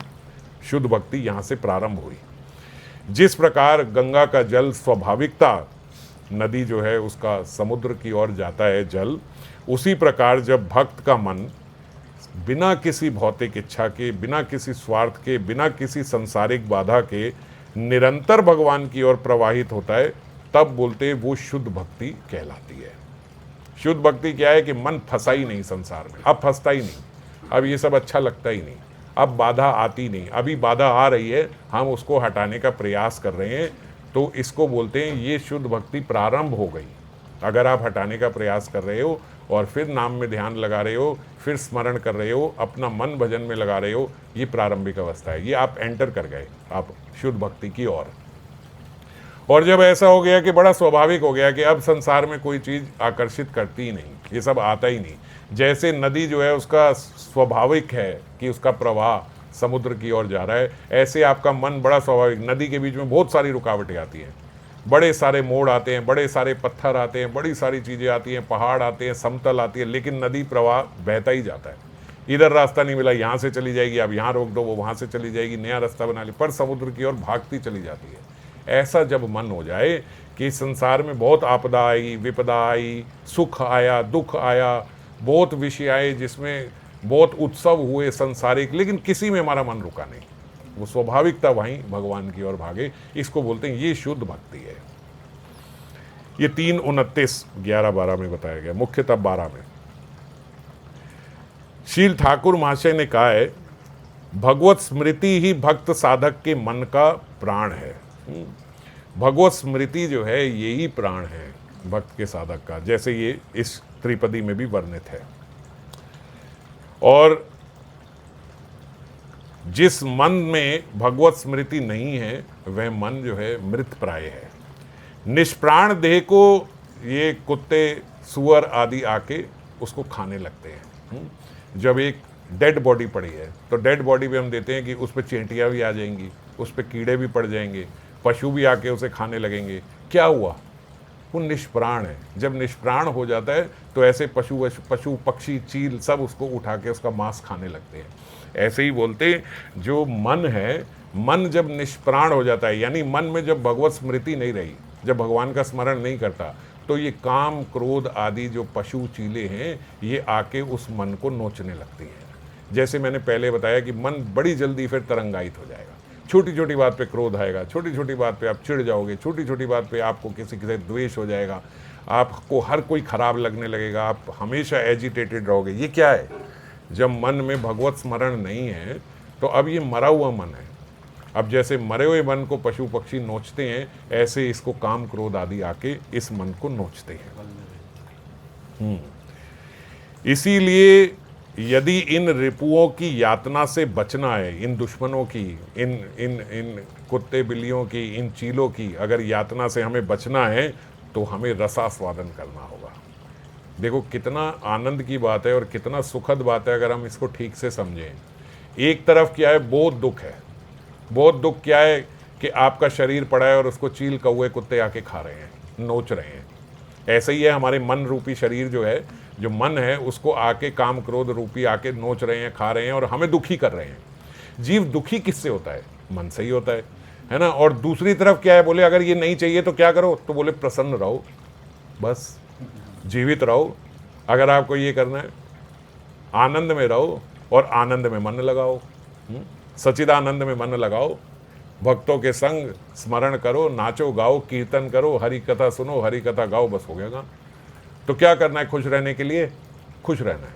शुद्ध भक्ति यहाँ से प्रारंभ हुई। जिस प्रकार गंगा का जल स्वाभाविकता, नदी जो है उसका समुद्र की ओर जाता है जल, उसी प्रकार जब भक्त का मन बिना किसी भौतिक इच्छा के, बिना किसी स्वार्थ के, बिना किसी संसारिक बाधा के निरंतर भगवान की ओर प्रवाहित होता है, तब बोलते हैं वो शुद्ध भक्ति कहलाती है। शुद्ध भक्ति क्या है कि मन फंसा ही नहीं संसार में, अब फंसता ही नहीं, अब ये सब अच्छा लगता ही नहीं, अब बाधा आती नहीं, अभी बाधा आ रही है हम उसको हटाने का प्रयास कर रहे हैं, तो इसको बोलते हैं ये शुद्ध भक्ति प्रारंभ हो गई। अगर आप हटाने का प्रयास कर रहे हो और फिर नाम में ध्यान लगा रहे हो, फिर स्मरण कर रहे हो, अपना मन भजन में लगा रहे हो, ये प्रारंभिक अवस्था है, ये आप एंटर कर गए आप शुद्ध भक्ति की ओर। और जब ऐसा हो गया कि बड़ा स्वाभाविक हो गया कि अब संसार में कोई चीज़ आकर्षित करती ही नहीं, ये सब आता ही नहीं। जैसे नदी जो है उसका स्वाभाविक है कि उसका प्रवाह समुद्र की ओर जा रहा है, ऐसे आपका मन बड़ा स्वाभाविक, नदी के बीच में बहुत सारी रुकावटें आती हैं, बड़े सारे मोड़ आते हैं, बड़े सारे पत्थर आते हैं, बड़ी सारी चीज़ें आती हैं, पहाड़ आते हैं, समतल आती है, लेकिन नदी प्रवाह बहता ही जाता है। इधर रास्ता नहीं मिला, यहाँ से चली जाएगी, अब यहाँ रोक दो, वो वहाँ से चली जाएगी, नया रास्ता बना ली, पर समुद्र की ओर भागती चली जाती है। ऐसा जब मन हो जाए कि संसार में बहुत आपदा आई, विपदा आई, सुख आया, दुख आया, बहुत विषय आए जिसमें बहुत उत्सव हुए संसारिक, लेकिन किसी में हमारा मन रुका नहीं, वो स्वाभाविकता वहीं भगवान की ओर भागे, इसको बोलते हैं ये शुद्ध भक्ति है। ये 3:29, 11-12 में बताया गया, मुख्यतः 12 में। शील ठाकुर महाशय ने कहा है, भगवत स्मृति ही भक्त साधक के मन का प्राण है। भगवत स्मृति जो है यही प्राण है भक्त के साधक का, जैसे ये इस त्रिपदी में भी वर्णित है। और जिस मन में भगवत स्मृति नहीं है वह मन जो है मृत प्राय है। निष्प्राण देह को ये कुत्ते, सुअर आदि आके उसको खाने लगते हैं। जब एक डेड बॉडी पड़ी है तो डेड बॉडी पे हम देते हैं कि उस पर चींटियाँ भी आ जाएंगी, उस पर कीड़े भी पड़ जाएंगे, पशु भी आके उसे खाने लगेंगे। क्या हुआ? वो निष्प्राण है। जब निष्प्राण हो जाता है तो ऐसे पशु पक्षी, चील सब उसको उठा के उसका मांस खाने लगते हैं। ऐसे ही बोलते जो मन है, मन जब निष्प्राण हो जाता है, यानी मन में जब भगवत स्मृति नहीं रही, जब भगवान का स्मरण नहीं करता, तो ये काम क्रोध आदि जो पशु चीले हैं ये आके उस मन को नोचने लगती हैं। जैसे मैंने पहले बताया कि मन बड़ी जल्दी फिर तरंगायित हो जाएगा। छोटी छोटी बात पे क्रोध आएगा, छोटी छोटी बात पे आप चिढ़ जाओगे, छोटी छोटी बात पे आपको किसी से द्वेष हो जाएगा, आपको हर कोई खराब लगने लगेगा, आप हमेशा एजिटेटेड रहोगे। ये क्या है? जब मन में भगवत स्मरण नहीं है तो अब ये मरा हुआ मन है। अब जैसे मरे हुए मन को पशु पक्षी नोचते हैं, ऐसे इसको काम क्रोध आदि आके इस मन को नोचते हैं। इसीलिए यदि इन रिपुओं की यातना से बचना है, इन दुश्मनों की, इन कुत्ते बिल्लियों की, इन चीलों की अगर यातना से हमें बचना है तो हमें रसास्वादन करना होगा। देखो कितना आनंद की बात है और कितना सुखद बात है अगर हम इसको ठीक से समझें। एक तरफ क्या है, बहुत दुख है। बहुत दुख क्या है कि आपका शरीर पड़ा है और उसको चील कौए कुत्ते आके खा रहे हैं, नोच रहे हैं। ऐसे ही है हमारे मन रूपी शरीर जो है, जो मन है उसको आके काम क्रोध रूपी आके नोच रहे हैं, खा रहे हैं और हमें दुखी कर रहे हैं। जीव दुखी किससे होता है? मन से ही होता है ना। और दूसरी तरफ क्या है, बोले अगर ये नहीं चाहिए तो क्या करो? तो बोले प्रसन्न रहो, बस जीवित रहो। अगर आपको ये करना है, आनंद में रहो और आनंद में मन लगाओ, सच्चिदानंद में मन लगाओ, भक्तों के संग स्मरण करो, नाचो गाओ, कीर्तन करो, हरि कथा सुनो, हरि कथा गाओ, बस हो गया। तो क्या करना है खुश रहने के लिए? खुश रहना है।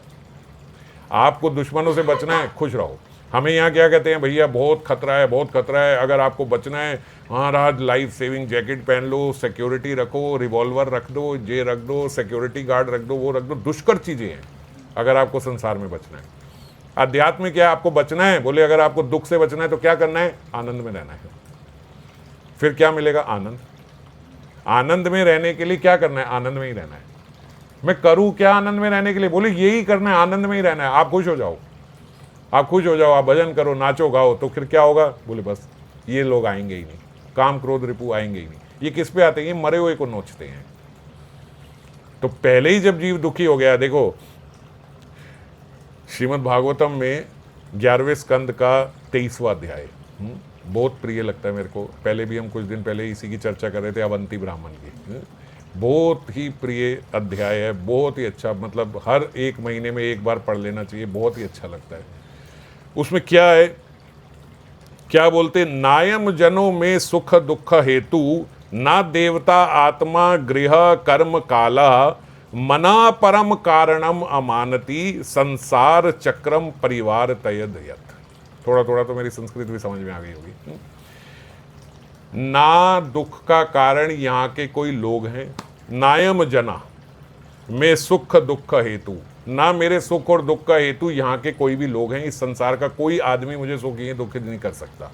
आपको दुश्मनों से बचना है, खुश रहो। हमें यहाँ क्या कहते हैं, भैया बहुत खतरा है, बहुत खतरा है, अगर आपको बचना है, हाँ राज लाइफ सेविंग जैकेट पहन लो, सिक्योरिटी रखो, रिवॉल्वर रख दो, ये रख दो, सिक्योरिटी गार्ड रख दो, वो रख दो। दुष्कर चीज़ें हैं अगर आपको संसार में बचना है। अध्यात्म में क्या आपको बचना है? बोले अगर आपको दुख से बचना है तो क्या करना है? आनंद में रहना है। फिर क्या मिलेगा? आनंद। आनंद में रहने के लिए क्या करना है? आनंद में ही रहना है। मैं करूं क्या आनंद में रहने के लिए? बोले यही करना है, आनंद में ही रहना है। आप खुश हो जाओ, आप खुश हो जाओ, आप भजन करो, नाचो गाओ, तो फिर क्या होगा? बोले बस ये लोग आएंगे ही नहीं, काम क्रोध रिपु आएंगे ही नहीं। ये किस पे आते हैं? ये मरे हुए को नोचते हैं। तो पहले ही जब जीव दुखी हो गया, देखो श्रीमद् भागवतम में 11वें स्कंद का 23वां अध्याय बहुत प्रिय लगता है मेरे को। पहले भी हम कुछ दिन पहले इसी की चर्चा कर रहे थे, अवंती ब्राह्मण की। बहुत ही प्रिय अध्याय है, बहुत ही अच्छा, मतलब हर एक महीने में एक बार पढ़ लेना चाहिए, बहुत ही अच्छा लगता है। उसमें क्या है, क्या बोलते? नायम जनों में सुख दुख हेतु, ना देवता आत्मा गृह कर्म काला, मना परम कारणम अमानती, संसार चक्रम परिवार तयद यत। थोड़ा थोड़ा तो मेरी संस्कृत भी समझ में आ गई होगी। ना दुख का कारण यहाँ के कोई लोग हैं, नायम जना में सुख दुख हेतु, ना मेरे सुख और दुख का हेतु यहाँ के कोई भी लोग हैं। इस संसार का कोई आदमी मुझे सुखी दुखी नहीं कर सकता।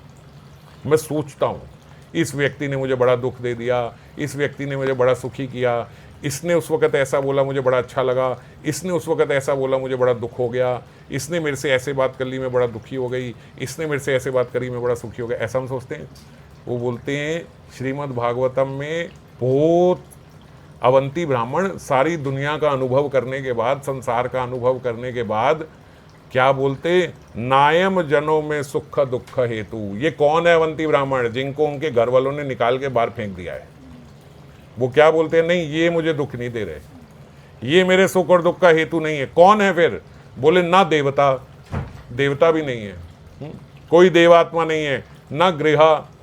मैं सोचता हूँ इस व्यक्ति ने मुझे बड़ा दुख दे दिया, इस व्यक्ति ने मुझे बड़ा सुखी किया, इसने उस वक़्त ऐसा बोला मुझे बड़ा अच्छा लगा, इसने उस वक़्त ऐसा बोला मुझे बड़ा दुख हो गया, इसने मेरे से ऐसे बात कर ली मैं बड़ा दुखी हो गई, इसने मेरे से ऐसे बात करी मैं बड़ा सुखी हो गया, ऐसा हम सोचते हैं। वो बोलते हैं श्रीमद् भागवतम में बहुत अवंती ब्राह्मण सारी दुनिया का अनुभव करने के बाद, संसार का अनुभव करने के बाद क्या बोलते, नायम जनों में सुख दुख हेतु। ये कौन है अवंती ब्राह्मण? जिनको उनके घर वालों ने निकाल के बाहर फेंक दिया है। वो क्या बोलते हैं, नहीं ये मुझे दुख नहीं दे रहे, ये मेरे सुख और दुख का हेतु नहीं है। कौन है फिर? बोले ना देवता, देवता भी नहीं है, कोई देवात्मा नहीं है, ना गृह,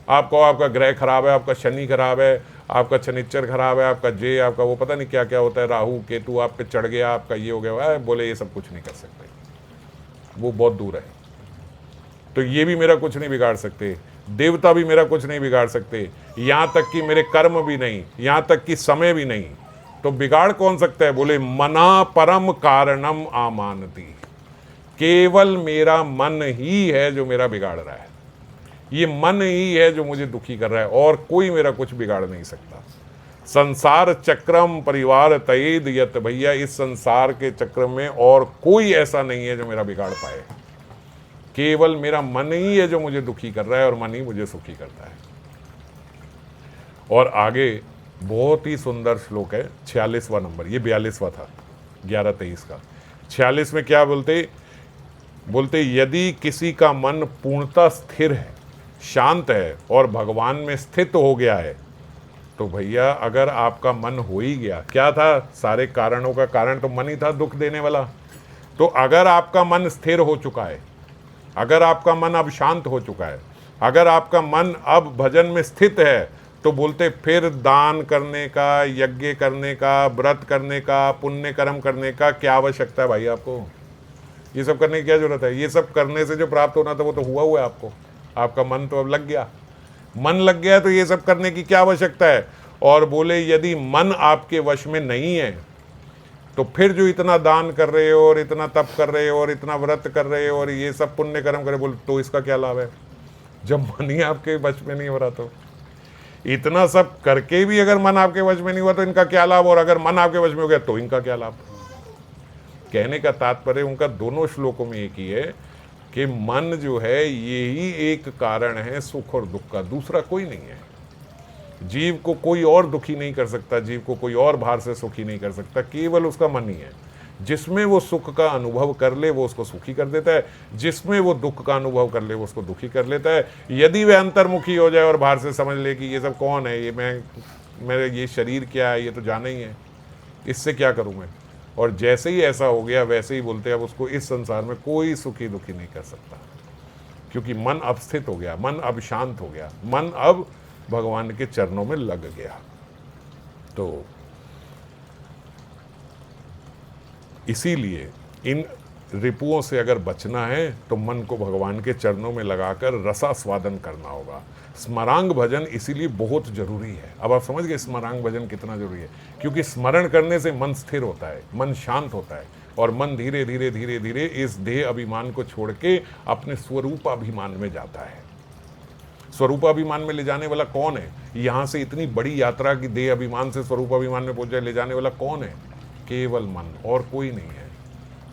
आपका ग्रह खराब है, आपका शनि खराब है, आपका शनिचर खराब है, आपका जे, आपका वो पता नहीं क्या क्या होता है, राहु केतु आप पे चढ़ गया, आपका ये हो गया। बोले ये सब कुछ नहीं कर सकते, वो बहुत दूर है, तो ये भी मेरा कुछ नहीं बिगाड़ सकते, देवता भी मेरा कुछ नहीं बिगाड़ सकते, यहाँ तक कि मेरे कर्म भी नहीं, यहाँ तक कि समय भी नहीं। तो बिगाड़ कौन सकता है? बोले मना परम कारणम आमानति। केवल मेरा मन ही है जो मेरा बिगाड़ रहा है, ये मन ही है जो मुझे दुखी कर रहा है, और कोई मेरा कुछ बिगाड़ नहीं सकता। संसार चक्रम परिवार तयेद यत। भैया इस संसार के चक्र में और कोई ऐसा नहीं है जो मेरा बिगाड़ पाए, केवल मेरा मन ही है जो मुझे दुखी कर रहा है, और मन ही मुझे सुखी करता है। और आगे बहुत ही सुंदर श्लोक है, 46वां नंबर, ये 42वां था 11-23 का। 46 में क्या बोलते यदि किसी का मन पूर्णतः स्थिर है, शांत है और भगवान में स्थित हो गया है, तो भैया अगर आपका मन हो ही गया, क्या था, सारे कारणों का कारण तो मन ही था दुख देने वाला। तो अगर आपका मन स्थिर हो चुका है, अगर आपका मन अब शांत हो चुका है, अगर आपका मन अब भजन में स्थित है, तो बोलते फिर दान करने का, यज्ञ करने का, व्रत करने का, पुण्य कर्म करने का क्या आवश्यकता है भाई आपको? ये सब करने की क्या जरूरत है? ये सब करने से जो प्राप्त होना था वो तो हुआ है आपको, आपका मन तो अब लग गया, मन लग गया, तो ये सब करने की क्या आवश्यकता है? और बोले यदि मन आपके वश में नहीं है, तो फिर जो इतना दान कर रहे हो और इतना तप कर रहे हो और इतना व्रत कर रहे हो और ये सब पुण्य कर्म कर रहे हो, बोले तो इसका क्या लाभ है? जब मन ही आपके वश में नहीं हो रहा, तो इतना सब करके भी अगर मन आपके वश में नहीं हुआ तो इनका क्या लाभ? और अगर मन आपके वश में हो गया तो इनका क्या लाभ? कहने का तात्पर्य उनका दोनों श्लोकों में एक ही है कि मन जो है यही एक कारण है सुख और दुख का, दूसरा कोई नहीं है। जीव को कोई और दुखी नहीं कर सकता, जीव को कोई और बाहर से सुखी नहीं कर सकता, केवल उसका मन ही है। जिसमें वो सुख का अनुभव कर ले वो उसको सुखी कर देता है, जिसमें वो दुख का अनुभव कर ले वो उसको दुखी कर लेता है। यदि वह अंतर्मुखी हो जाए और बाहर से समझ ले कि ये सब कौन है, ये मेरे ये शरीर क्या है, ये तो जाना ही है, इससे क्या करूँ मैं, और जैसे ही ऐसा हो गया वैसे ही बोलते हैं अब उसको इस संसार में कोई सुखी दुखी नहीं कर सकता, क्योंकि मन अब स्थित हो गया, मन अब शांत हो गया, मन अब भगवान के चरणों में लग गया। तो इसीलिए इन रिपुओं से अगर बचना है तो मन को भगवान के चरणों में लगाकर रसास्वादन करना होगा। स्मरांग भजन इसीलिए बहुत जरूरी है। अब आप समझ गए स्मरांग भजन कितना जरूरी है, क्योंकि स्मरण करने से मन स्थिर होता है, मन शांत होता है, और मन धीरे धीरे धीरे धीरे इस देह अभिमान को छोड़ के अपने स्वरूप अभिमान में जाता है। स्वरूपाभिमान में ले जाने वाला कौन है? यहाँ से इतनी बड़ी यात्रा की देह अभिमान से स्वरूपाभिमान में पहुंच जाए, ले जाने वाला कौन है? केवल मन, और कोई नहीं है,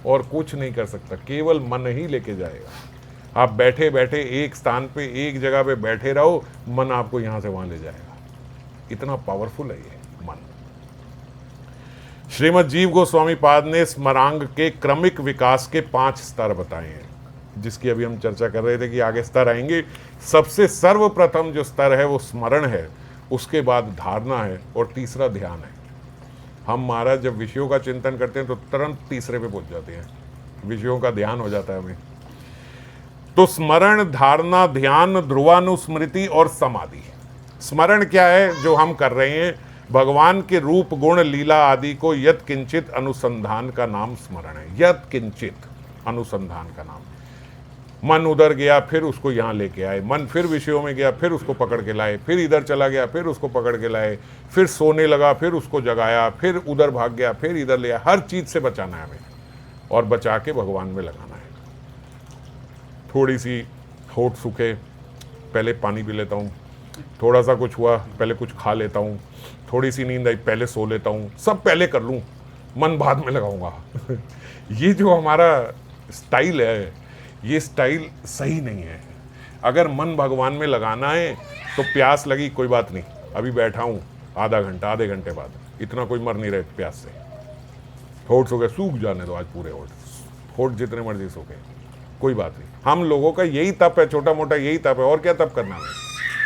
और कुछ नहीं कर सकता, केवल मन ही लेके जाएगा। आप बैठे बैठे एक स्थान पे एक जगह पे बैठे रहो, मन आपको यहाँ से वहाँ ले जाएगा। इतना पावरफुल है ये मन। श्रीमद् जीव गोस्वामी पाद ने स्मरांग के क्रमिक विकास के 5 स्तर बताए हैं, जिसकी अभी हम चर्चा कर रहे थे कि आगे स्तर आएंगे। सबसे सर्वप्रथम जो स्तर है वो स्मरण है, उसके बाद धारणा है, और तीसरा ध्यान है। हम महाराज जब विषयों का चिंतन करते हैं तो तुरंत तीसरे पे पहुंच जाते हैं, विषयों का ध्यान हो जाता है हमें। तो स्मरण, धारणा, ध्यान, ध्रुवानुस्मृति और समाधि। स्मरण क्या है? जो हम कर रहे हैं भगवान के रूप गुण लीला आदि को यत किंचित अनुसंधान का नाम स्मरण है। यत किंचित अनुसंधान का नाम। मन उधर गया फिर उसको यहाँ लेके आए, मन फिर विषयों में गया फिर उसको पकड़ के लाए, फिर इधर चला गया फिर उसको पकड़ के लाए, फिर सोने लगा फिर उसको जगाया, फिर उधर भाग गया फिर इधर ले आया। हर चीज़ से बचाना है हमें, और बचा के भगवान में लगाना है। थोड़ी सी होठ सूखे, पहले पानी पी लेता हूँ, थोड़ा सा कुछ हुआ पहले कुछ खा लेता हूँ, थोड़ी सी नींद आई पहले सो लेता हूँ, सब पहले कर लूँ, मन बाद में लगाऊंगा। ये जो हमारा स्टाइल है, ये स्टाइल सही नहीं है। अगर मन भगवान में लगाना है तो प्यास लगी कोई बात नहीं, अभी बैठा हूँ आधा घंटा, आधे घंटे बाद, इतना कोई मर नहीं रहे प्यास से। होठ हो गए, सूख जाने दो आज पूरे होठ जितने मर्जी सूखे, कोई बात नहीं। हम लोगों का यही तप है, छोटा मोटा यही तप है, और क्या तप करना है।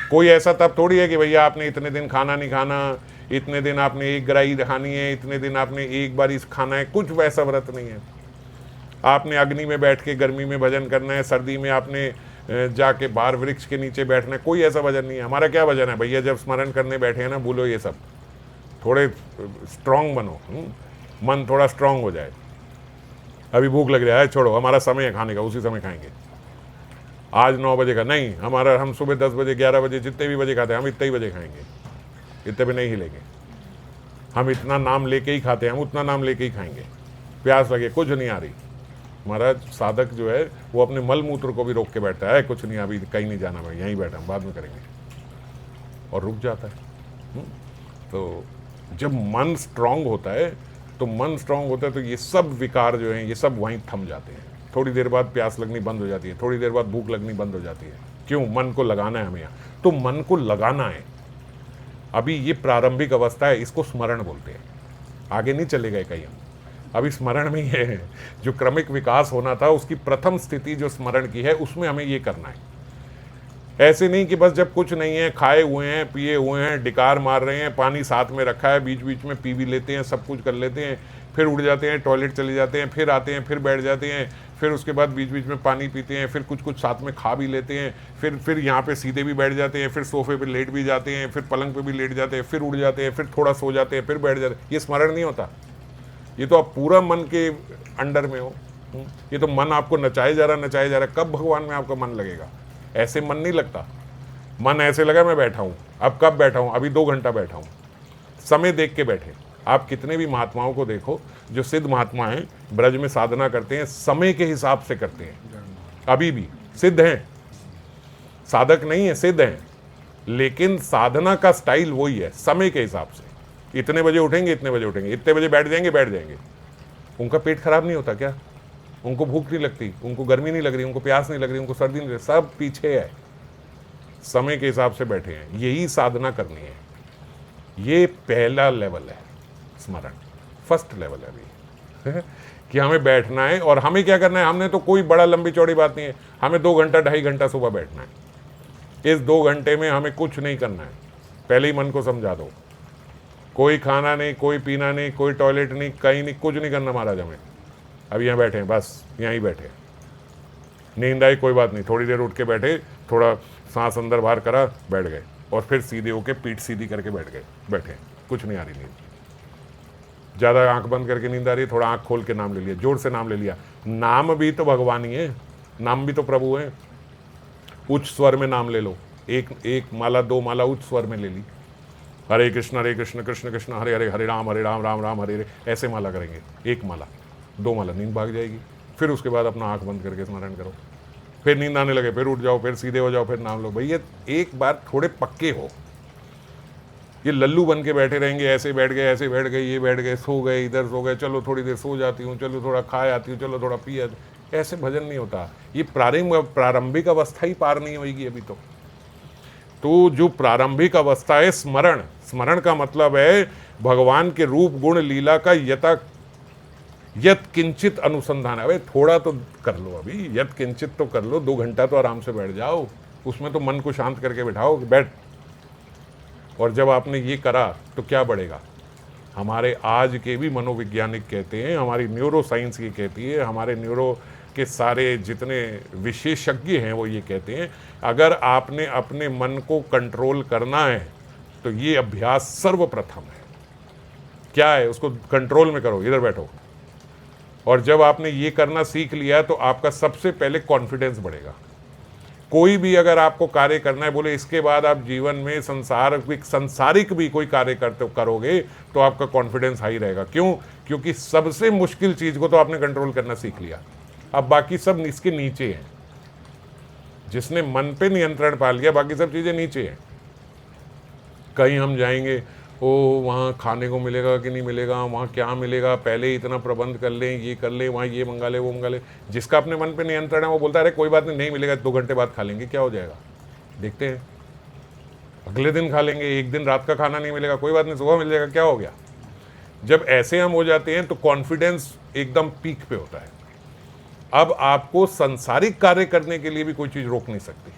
कोई ऐसा तप थोड़ी है कि भैया आपने इतने दिन खाना नहीं खाना, इतने दिन आपने एक ग्राही खानी है, इतने दिन आपने एक बार इस खाना है, कुछ वैसा व्रत नहीं है। आपने अग्नि में बैठ के गर्मी में भजन करना है, सर्दी में आपने जाके बाहर वृक्ष के नीचे बैठना है, कोई ऐसा भजन नहीं है। हमारा क्या भजन है भैया, जब स्मरण करने बैठे हैं ना, भूलो ये सब, थोड़े स्ट्रांग बनो, मन थोड़ा स्ट्रांग हो जाए। अभी भूख लग रहा है, छोड़ो, हमारा समय है खाने का, उसी समय खाएंगे। आज 9 बजे का नहीं, हमारा हम सुबह 10 बजे 11 बजे जितने भी बजे खाते हैं, हम इतने ही बजे खाएंगे, इतने भी नहीं हिलेंगे। हम इतना नाम लेके ही खाते हैं, हम उतना नाम लेके ही खाएंगे। प्यास लगे कुछ नहीं आ रही, हमारा साधक जो है वो अपने मल मूत्र को भी रोक के बैठता है, कुछ नहीं अभी कहीं नहीं जाना, भाई यहीं बैठा बाद में करेंगे, और रुक जाता है। तो जब मन स्ट्रांग होता है तो ये सब विकार जो हैं ये सब वहीं थम जाते हैं। थोड़ी देर बाद प्यास लगनी बंद हो जाती है, थोड़ी देर बाद भूख लगनी बंद हो जाती है। क्यों? मन को लगाना है हमें यहाँ, तो मन को लगाना है। अभी ये प्रारंभिक अवस्था है, इसको स्मरण बोलते हैं, आगे नहीं चले गए कहीं हम, अभी स्मरण में ही है। जो क्रमिक विकास होना था उसकी प्रथम स्थिति जो स्मरण की है, उसमें हमें ये करना है। ऐसे नहीं कि बस जब कुछ नहीं है, खाए हुए हैं, पिए हुए हैं, डिकार मार रहे हैं, पानी साथ में रखा है, बीच बीच में पी भी लेते हैं, सब कुछ कर लेते हैं, फिर उड़ जाते हैं, टॉयलेट चले जाते हैं, फिर आते हैं, फिर बैठ जाते हैं, फिर उसके बाद बीच बीच में पानी पीते हैं, फिर कुछ कुछ साथ में खा भी लेते हैं, फिर यहाँ पे सीधे भी बैठ जाते हैं, फिर सोफे पे लेट भी जाते हैं, फिर पलंग पे भी लेट जाते हैं, फिर उड़ जाते हैं, फिर थोड़ा सो जाते हैं, फिर बैठ जाते हैं। ये स्मरण नहीं होता, ये तो आप पूरा मन के अंडर में हो। ये तो मन आपको नचाए जा रहा। कब भगवान में आपका मन लगेगा? ऐसे मन नहीं लगता। मन ऐसे लगा मैं बैठा हूँ, अब कब बैठा हूँ? अभी 2 घंटा बैठा हूँ। समय देख के बैठे। आप कितने भी महात्माओं को देखो, जो सिद्ध महात्मा हैं, ब्रज में साधना करते हैं, समय के हिसाब से करते हैं। अभी भी सिद्ध हैं, साधक नहीं है, सिद्ध हैं, लेकिन साधना का स्टाइल वही है, समय के हिसाब से। इतने बजे उठेंगे, इतने बजे उठेंगे, इतने बजे बैठ जाएंगे। उनका पेट खराब नहीं होता क्या? उनको भूख नहीं लगती, उनको गर्मी नहीं लग रही, उनको प्यास नहीं लग रही, उनको सर्दी नहीं लग रही, सब पीछे है, समय के हिसाब से बैठे हैं। यही साधना करनी है। ये पहला लेवल है स्मरण, फर्स्ट लेवल है अभी कि हमें बैठना है। और हमें क्या करना है? हमने तो कोई बड़ा लंबी चौड़ी बात नहीं है, हमें 2 घंटा 2.5 घंटा सुबह बैठना है। इस 2 घंटे में हमें कुछ नहीं करना है, पहले ही मन को समझा दो। कोई खाना नहीं, कोई पीना नहीं, कोई टॉयलेट नहीं, कहीं नहीं, कुछ नहीं करना महाराज हमें। अब यहाँ बैठे हैं, बस यहीं बैठे। नींद आई कोई बात नहीं, थोड़ी देर उठ के बैठे, थोड़ा सांस अंदर बाहर करा, बैठ गए, और फिर सीधे होके पीठ सीधी करके बैठे, कुछ नहीं आ रही नींद। ज़्यादा आंख बंद करके नींद आ रही है, थोड़ा आंख खोल के नाम ले लिया, जोर से नाम ले लिया। नाम भी तो भगवान ही है, नाम भी तो प्रभु है। उच्च स्वर में नाम ले लो, एक माला 2 माला उच्च स्वर में ले ली। हरे कृष्ण कृष्ण कृष्ण हरे हरे, हरे राम राम राम हरे हरे, ऐसे माला करेंगे। 1 माला 2 माला, नींद भाग जाएगी। फिर उसके बाद अपना आंख बंद करके स्मरण करो, फिर नींद आने लगे, फिर उठ जाओ, फिर सीधे हो जाओ, फिर नाम लो। भैया एक बार थोड़े पक्के हो। ये लल्लू बन के बैठे रहेंगे, ऐसे बैठ गए, ऐसे बैठ गए, ये बैठ गए, सो गए, इधर सो गए, चलो थोड़ी देर सो जाती हूँ, चलो थोड़ा खा आती हूँ, चलो थोड़ा पी आती, ऐसे भजन नहीं होता। ये प्रारंभिक अवस्था ही पार नहीं होगी अभी तो जो प्रारंभिक अवस्था है स्मरण का मतलब है भगवान के रूप गुण लीला का यत किंचित अनुसंधान। अबे थोड़ा तो कर लो, अभी यत किंचित तो कर लो, 2 घंटा तो आराम से बैठ जाओ, उसमें तो मन को शांत करके बैठाओ, बैठ। और जब आपने ये करा तो क्या बढ़ेगा? हमारे आज के भी मनोवैज्ञानिक कहते हैं, हमारी न्यूरो साइंस ये कहती है, हमारे न्यूरो के सारे जितने विशेषज्ञ हैं वो ये कहते हैं, अगर आपने अपने मन को कंट्रोल करना है तो ये अभ्यास सर्वप्रथम है। क्या है? उसको कंट्रोल में करो, इधर बैठो। और जब आपने ये करना सीख लिया तो आपका सबसे पहले कॉन्फिडेंस बढ़ेगा। कोई भी अगर आपको कार्य करना है, बोले इसके बाद आप जीवन में संसारिक भी कोई कार्य करोगे तो आपका कॉन्फिडेंस हाई रहेगा। क्यों? क्योंकि सबसे मुश्किल चीज को तो आपने कंट्रोल करना सीख लिया, अब बाकी सब इसके नीचे हैं। जिसने मन पे नियंत्रण पा लिया, बाकी सब चीजें नीचे हैं। कहीं हम जाएंगे, ओ वहाँ खाने को मिलेगा कि नहीं मिलेगा, वहाँ क्या मिलेगा, पहले इतना प्रबंध कर लें, ये कर लें, वहाँ ये मंगा ले वो मंगा ले। जिसका अपने मन पे नियंत्रण है वो बोलता है अरे कोई बात नहीं, नहीं मिलेगा 2 घंटे बाद खा लेंगे, क्या हो जाएगा, देखते हैं, अगले दिन खा लेंगे, एक दिन रात का खाना नहीं मिलेगा, कोई बात नहीं सुबह मिल जाएगा, क्या हो गया। जब ऐसे हम हो जाते हैं तो कॉन्फिडेंस एकदम पीक पे होता है। अब आपको संसारिक कार्य करने के लिए भी कोई चीज़ रोक नहीं सकती।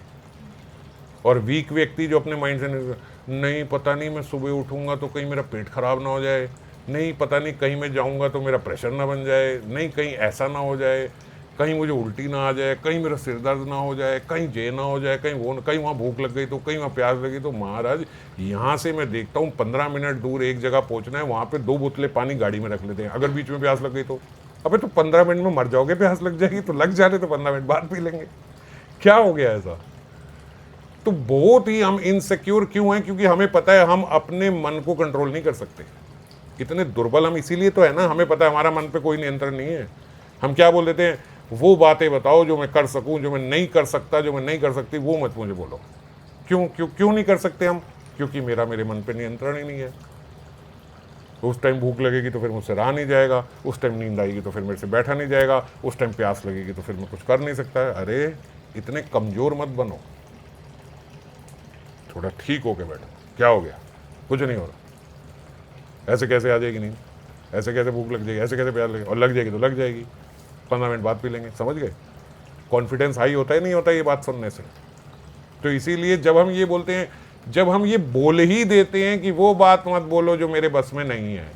और वीक व्यक्ति जो अपने माइंड से नहीं पता नहीं मैं सुबह उठूंगा तो कहीं मेरा पेट खराब ना हो जाए, नहीं पता नहीं कहीं मैं जाऊंगा तो मेरा प्रेशर ना बन जाए, नहीं कहीं ऐसा ना हो जाए, कहीं मुझे उल्टी ना आ जाए, कहीं मेरा सिर दर्द ना हो जाए, कहीं जे ना हो जाए, कहीं वो कहीं वहाँ भूख लग गई तो, कहीं वहाँ प्यास लगी तो। महाराज यहाँ से मैं देखता हूँ 15 मिनट दूर एक जगह पहुँचना है, वहाँ पे 2 बोतलें पानी गाड़ी में रख लेते हैं, अगर बीच में प्यास लग गई तो। अबे तो 15 मिनट में मर जाओगे, प्यास लग जाएगी तो लग जाने तो 15 मिनट बाद पी लेंगे, क्या हो गया ऐसा। तो बहुत ही हम इनसिक्योर क्यों हैं, क्योंकि हमें पता है हम अपने मन को कंट्रोल नहीं कर सकते। कितने दुर्बल हम इसीलिए तो है ना, हमें पता है हमारा मन पे कोई नियंत्रण नहीं है। हम क्या बोल देते हैं, वो बातें बताओ जो मैं कर सकूं, जो मैं नहीं कर सकता, जो मैं नहीं कर सकती वो मत मुझे बोलो। क्यों क्यों क्यों नहीं कर सकते हम, क्योंकि मेरे मन पे नियंत्रण ही नहीं है। उस टाइम भूख लगेगी तो फिर मुझसे रहा नहीं जाएगा, उस टाइम नींद आएगी तो फिर मेरे से बैठा नहीं जाएगा, उस टाइम प्यास लगेगी तो फिर मैं कुछ कर नहीं सकता है। अरे इतने कमजोर मत बनो, थोड़ा ठीक होके बैठो। क्या हो गया, कुछ नहीं हो रहा। ऐसे कैसे आ जाएगी नींद, ऐसे कैसे भूख लग जाएगी, ऐसे कैसे प्यास लगेगी, और लग जाएगी तो लग जाएगी, 15 मिनट बाद पी लेंगे। समझ गए, कॉन्फिडेंस हाई होता है नहीं होता ये बात सुनने से। तो इसीलिए जब हम ये बोलते हैं, जब हम ये बोल ही देते हैं कि वो बात मत बोलो जो मेरे बस में नहीं है,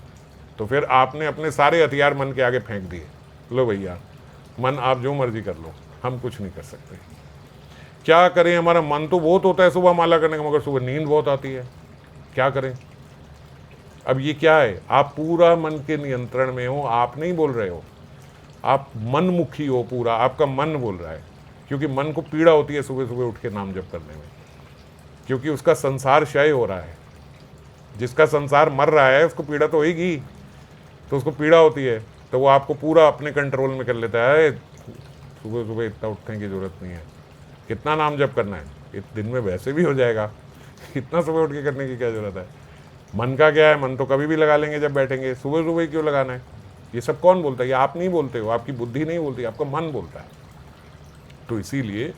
तो फिर आपने अपने सारे हथियार मन के आगे फेंक दिए। लो भैया मन आप जो मर्जी कर लो, हम कुछ नहीं कर सकते। क्या करें, हमारा मन तो बहुत होता है सुबह माला करने का, मगर सुबह नींद बहुत आती है, क्या करें। अब ये क्या है, आप पूरा मन के नियंत्रण में हो, आप नहीं बोल रहे हो, आप मनमुखी हो, पूरा आपका मन बोल रहा है। क्योंकि मन को पीड़ा होती है सुबह सुबह उठ के नाम जप करने में, क्योंकि उसका संसार क्षय हो रहा है। जिसका संसार मर रहा है उसको पीड़ा तो होगी, तो उसको पीड़ा होती है, तो वो आपको पूरा अपने कंट्रोल में कर लेता है। सुबह सुबह इतना उठने की जरूरत नहीं है, कितना नाम जप करना है, इस दिन में वैसे भी हो जाएगा, इतना सुबह उठ के करने की क्या जरूरत है। मन का क्या है, मन तो कभी भी लगा लेंगे जब बैठेंगे, सुबह सुबह क्यों लगाना है। ये सब कौन बोलता है, ये आप नहीं बोलते हो, आपकी बुद्धि नहीं बोलती, आपका मन बोलता है। तो इसीलिए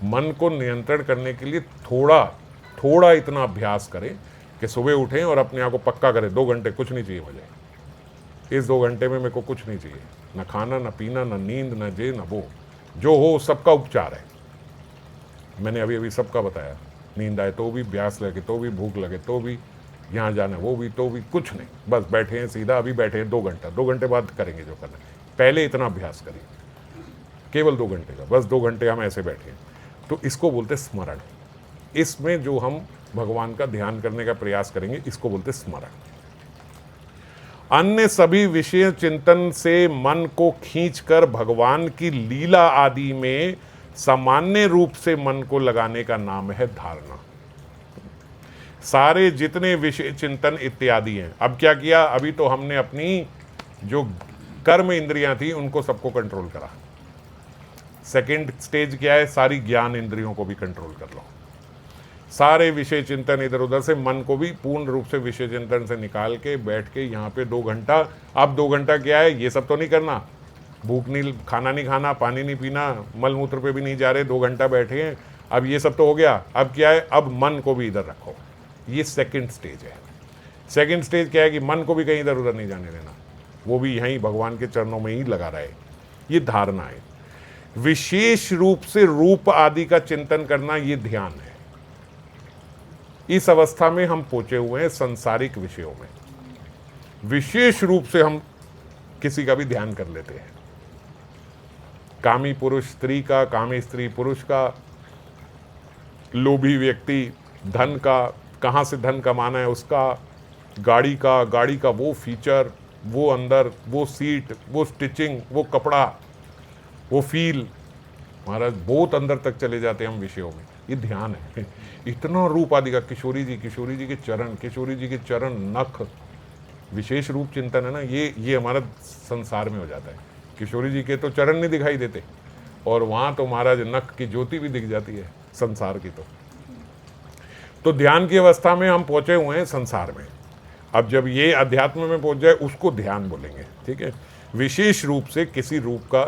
मन को नियंत्रण करने के लिए थोड़ा थोड़ा इतना अभ्यास करें कि सुबह उठें और अपने आप को पक्का करें 2 घंटे कुछ नहीं चाहिए मुझे, इस 2 घंटे में मेरे को कुछ नहीं चाहिए, ना खाना ना पीना ना नींद ना जे ना वो, जो हो सबका उपचार है। मैंने अभी अभी सबका बताया, नींद आए तो भी, प्यास लगे तो भी, भूख लगे तो भी, यहाँ जाना वो भी तो भी, कुछ नहीं, बस बैठे हैं सीधा, अभी बैठे हैं 2 घंटा, 2 घंटे बाद करेंगे जो करना है। पहले इतना अभ्यास करिए, केवल 2 घंटे का, बस 2 घंटे हम ऐसे बैठे हैं। तो इसको बोलते स्मरण। इसमें जो हम भगवान का ध्यान करने का प्रयास करेंगे इसको बोलते स्मरण। अन्य सभी विषय चिंतन से मन को खींचकर भगवान की लीला आदि में सामान्य रूप से मन को लगाने का नाम है धारणा। सारे जितने विषय चिंतन इत्यादि हैं, अब क्या किया, अभी तो हमने अपनी जो कर्म इंद्रियां थी उनको सबको कंट्रोल करा। सेकंड स्टेज क्या है, सारी ज्ञान इंद्रियों को भी कंट्रोल कर लो। सारे विषय चिंतन इधर उधर से मन को भी पूर्ण रूप से विषय चिंतन से निकाल के बैठ के यहाँ पे 2 घंटा। अब 2 घंटा क्या है, ये सब तो नहीं करना, भूख नहीं, खाना नहीं खाना, पानी नहीं पीना, मल मूत्र पे भी नहीं जा रहे, 2 घंटा बैठे हैं, अब ये सब तो हो गया। अब क्या है, अब मन को भी इधर रखो, ये सेकंड स्टेज है। सेकंड स्टेज क्या है कि मन को भी कहीं इधर उधर नहीं जाने देना, वो भी यहीं भगवान के चरणों में ही लगा रहे। ये धारणा है। विशेष रूप से रूप आदि का चिंतन करना, ये ध्यान है। इस अवस्था में हम पहुंचे हुए हैं संसारिक विषयों में। विशेष रूप से हम किसी का भी ध्यान कर लेते हैं, कामी पुरुष स्त्री का, कामी स्त्री पुरुष का, लोभी व्यक्ति धन का, कहाँ से धन कमाना है उसका, गाड़ी का वो फीचर, वो अंदर, वो सीट, वो स्टिचिंग, वो कपड़ा, वो फील। महाराज बहुत अंदर तक चले जाते हैं हम विषयों में, ये ध्यान है। इतना रूप आदि का, किशोरी जी के चरण, किशोरी जी के चरण, नख, विशेष रूप चिंतन है ना, ये हमारा संसार में हो जाता है। किशोरी जी के तो चरण नहीं दिखाई देते, और वहाँ तो महाराज नख की ज्योति भी दिख जाती है संसार की। तो ध्यान की अवस्था में हम पहुंचे हुए हैं संसार में। अब जब ये अध्यात्म में पहुंच जाए उसको ध्यान बोलेंगे, ठीक है। विशेष रूप से किसी रूप का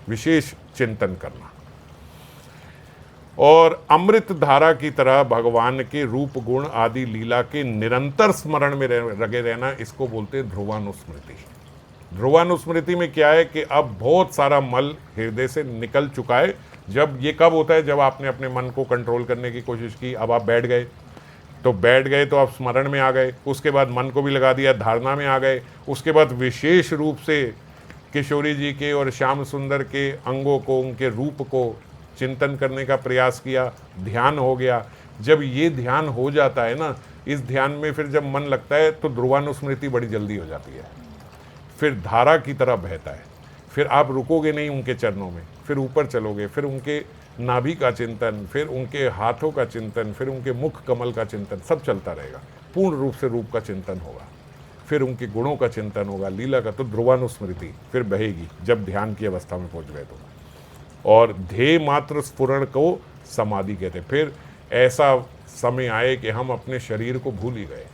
विशेष चिंतन करना और अमृत धारा की तरह भगवान के रूप गुण आदि लीला के निरंतर स्मरण में लगे रहना, इसको बोलते हैं ध्रुवानुस्मृति। ध्रुवानुस्मृति में क्या है कि अब बहुत सारा मल हृदय से निकल चुका है। जब ये कब होता है, जब आपने अपने मन को कंट्रोल करने की कोशिश की, अब आप बैठ गए तो आप स्मरण में आ गए, उसके बाद मन को भी लगा दिया, धारणा में आ गए, उसके बाद विशेष रूप से किशोरी जी के और श्याम सुंदर के अंगों को, उनके रूप को चिंतन करने का प्रयास किया, ध्यान हो गया। जब ये ध्यान हो जाता है ना, इस ध्यान में फिर जब मन लगता है तो ध्रुवानुस्मृति बड़ी जल्दी हो जाती है, फिर धारा की तरह बहता है। फिर आप रुकोगे नहीं उनके चरणों में, फिर ऊपर चलोगे, फिर उनके नाभि का चिंतन, फिर उनके हाथों का चिंतन, फिर उनके मुख कमल का चिंतन, सब चलता रहेगा। पूर्ण रूप से रूप का चिंतन होगा, फिर उनके गुणों का चिंतन होगा, लीला का। तो ध्रुवानुस्मृति फिर बहेगी जब ध्यान की अवस्था में पहुंच गए तो। और ध्येय मात्र स्फुरण को समाधि कहते। फिर ऐसा समय आए कि हम अपने शरीर को भूल ही गए।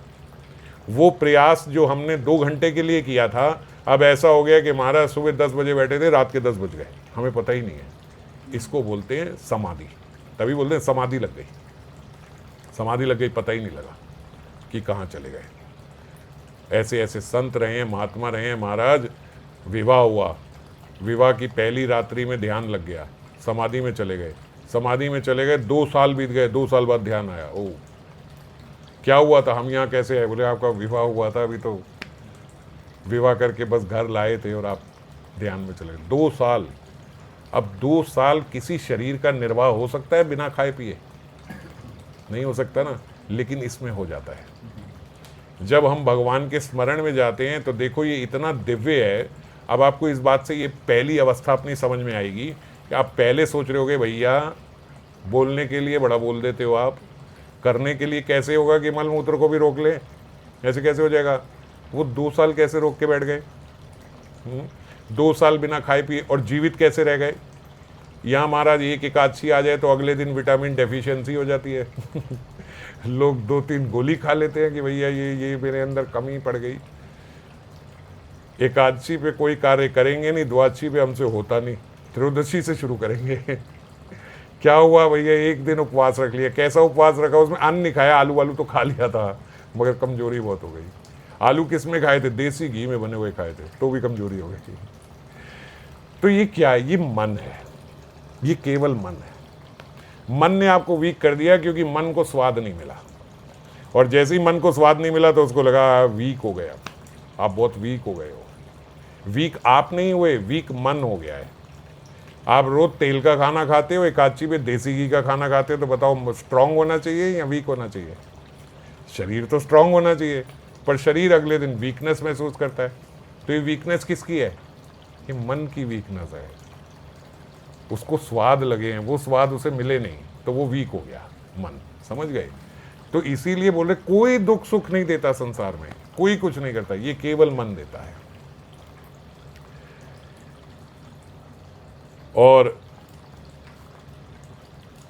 वो प्रयास जो हमने 2 घंटे के लिए किया था, अब ऐसा हो गया कि महाराज सुबह 10 बजे बैठे थे, रात के 10 बज गए, हमें पता ही नहीं है। इसको बोलते हैं समाधि। तभी बोलते हैं समाधि लग गई, समाधि लग गई, पता ही नहीं लगा कि कहाँ चले गए। ऐसे ऐसे संत रहे हैं, महात्मा रहे हैं। महाराज विवाह हुआ, विवाह की पहली रात्रि में ध्यान लग गया, समाधि में चले गए, समाधि में चले गए, 2 साल बीत गए, 2 साल बाद ध्यान आया। ओ क्या हुआ था, हम यहाँ कैसे आए? बोले आपका विवाह हुआ था, अभी तो विवाह करके बस घर लाए थे और आप ध्यान में चले गए। 2 साल। अब 2 साल किसी शरीर का निर्वाह हो सकता है बिना खाए पिए? नहीं हो सकता ना, लेकिन इसमें हो जाता है। जब हम भगवान के स्मरण में जाते हैं तो देखो ये इतना दिव्य है। अब आपको इस बात से ये पहली अवस्था अपनी समझ में आएगी कि आप पहले सोच रहे होगे भैया बोलने के लिए बड़ा बोल देते हो आप, करने के लिए कैसे होगा कि मल मूत्र को भी रोक ले, ऐसे कैसे हो जाएगा? वो 2 साल कैसे रोक के बैठ गए? 2 साल बिना खाए पिए और जीवित कैसे रह गए? यहाँ महाराज एक एकादशी आ जाए तो अगले दिन विटामिन डेफिशिएंसी हो जाती है लोग 2-3 गोली खा लेते हैं कि भैया ये मेरे अंदर कमी पड़ गई। एकादशी पे कोई कार्य करेंगे नहीं, द्वादशी पे हमसे होता नहीं, त्रयोदशी से शुरू करेंगे क्या हुआ भैया, एक दिन उपवास रख लिया। कैसा उपवास रखा? उसमें अन्न नहीं खाया, आलू वालू तो खा लिया था, मगर कमजोरी बहुत हो गई। आलू किस में खाए थे? देसी घी में बने हुए खाए थे, तो भी कमजोरी हो गई। तो ये क्या है? ये मन है, ये केवल मन है। मन ने आपको वीक कर दिया क्योंकि मन को स्वाद नहीं मिला, और जैसे ही मन को स्वाद नहीं मिला तो उसको लगा वीक हो गया, आप बहुत वीक हो गए हो। वीक आप नहीं हुए, वीक मन हो गया है। आप रोज तेल का खाना खाते हो, एकादशी पे देसी घी का खाना खाते हो, तो बताओ स्ट्रांग होना चाहिए या वीक होना चाहिए? शरीर तो स्ट्रांग होना चाहिए, पर शरीर अगले दिन वीकनेस महसूस करता है। तो ये वीकनेस किसकी है? ये मन की वीकनेस है। उसको स्वाद लगे हैं, वो स्वाद उसे मिले नहीं, तो वो वीक हो गया मन। समझ गए? तो इसीलिए बोल रहे कोई दुख सुख नहीं देता संसार में, कोई कुछ नहीं करता, ये केवल मन देता है। और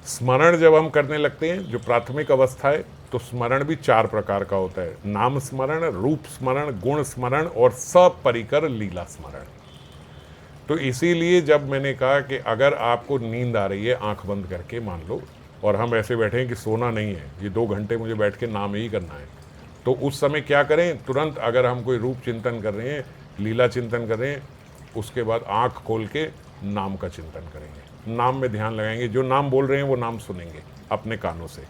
स्मरण जब हम करने लगते हैं, जो प्राथमिक अवस्था है, तो स्मरण भी 4 प्रकार का होता है। नाम स्मरण, रूप स्मरण, गुण स्मरण और सपरिकर लीला स्मरण। तो इसीलिए जब मैंने कहा कि अगर आपको नींद आ रही है आंख बंद करके, मान लो, और हम ऐसे बैठे हैं कि सोना नहीं है, ये 2 घंटे मुझे बैठ के नाम ही करना है, तो उस समय क्या करें? तुरंत अगर हम कोई रूप चिंतन कर रहे हैं, लीला चिंतन कर रहे हैं, उसके बाद आंख खोल के नाम का चिंतन करेंगे, नाम में ध्यान लगाएंगे, जो नाम बोल रहे हैं वो नाम सुनेंगे अपने कानों से।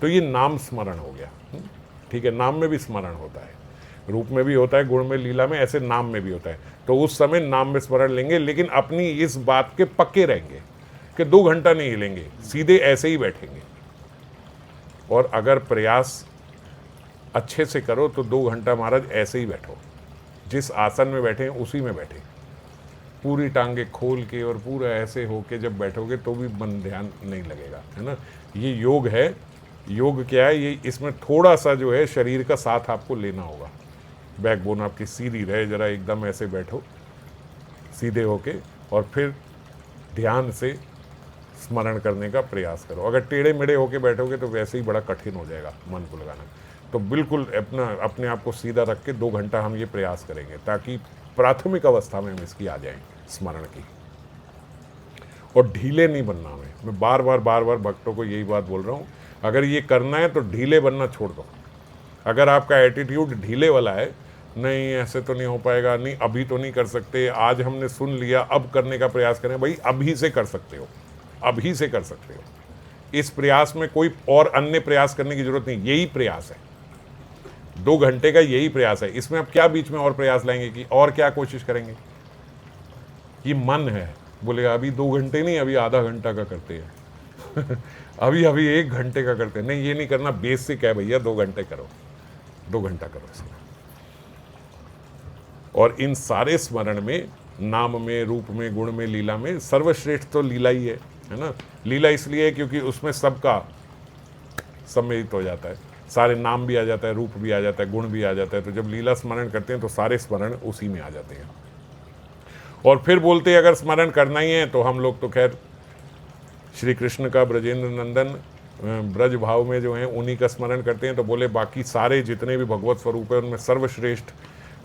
तो ये नाम स्मरण हो गया। ठीक है, नाम में भी स्मरण होता है, रूप में भी होता है, गुण में, लीला में, ऐसे नाम में भी होता है। तो उस समय नाम में स्मरण लेंगे, लेकिन अपनी इस बात के पक्के रहेंगे कि 2 घंटा नहीं हिलेंगे, सीधे ऐसे ही बैठेंगे। और अगर प्रयास अच्छे से करो तो 2 घंटा महाराज ऐसे ही बैठो, जिस आसन में बैठे हैं उसी में बैठे, पूरी टांगे खोल के और पूरा ऐसे होके जब बैठोगे तो भी मन ध्यान नहीं लगेगा, है ना। ये योग है। योग क्या है? ये इसमें थोड़ा सा जो है शरीर का साथ आपको लेना होगा। बैकबोन आपकी सीधी रहे, जरा एकदम ऐसे बैठो सीधे होके, और फिर ध्यान से स्मरण करने का प्रयास करो। अगर टेढ़े मेढ़े होके बैठोगे तो वैसे ही बड़ा कठिन हो जाएगा मन को लगाना। तो बिल्कुल अपने आप को सीधा रख के 2 घंटा हम ये प्रयास करेंगे, ताकि प्राथमिक अवस्था में हम इसकी आ जाएं स्मरण की। और ढीले नहीं बनना हमें। मैं बार बार भक्तों को यही बात बोल रहा हूँ, अगर ये करना है तो ढीले बनना छोड़ दो। अगर आपका एटीट्यूड ढीले वाला है, नहीं ऐसे तो नहीं हो पाएगा, नहीं अभी तो नहीं कर सकते, आज हमने सुन लिया अब करने का प्रयास करें, भाई अभी से कर सकते हो, अभी से कर सकते हो। इस प्रयास में कोई और अन्य प्रयास करने की जरूरत नहीं, यही प्रयास है, 2 घंटे का यही प्रयास है। इसमें आप क्या बीच में और प्रयास लाएंगे कि और क्या कोशिश करेंगे? ये मन है, बोलेगा अभी 2 घंटे नहीं, अभी आधा घंटा का करते हैं अभी 1 घंटे का करते हैं। नहीं, ये नहीं करना, बेसिक है भैया, 2 घंटे करो, 2 घंटा करो इसमें। और इन सारे स्मरण में, नाम में, रूप में, गुण में, लीला में, सर्वश्रेष्ठ तो लीला ही है ना। लीला इसलिए है क्योंकि उसमें सबका सम्मिलित हो जाता है, सारे नाम भी आ जाता है, रूप भी आ जाता है, गुण भी आ जाता है। तो जब लीला स्मरण करते हैं तो सारे स्मरण उसी में आ जाते हैं। और फिर बोलते हैं अगर स्मरण करना ही है तो हम लोग तो खैर श्री कृष्ण का, ब्रजेंद्र नंदन, ब्रज भाव में जो हैं उन्हीं का स्मरण करते हैं। तो बोले बाकी सारे जितने भी भगवत स्वरूप है उनमें सर्वश्रेष्ठ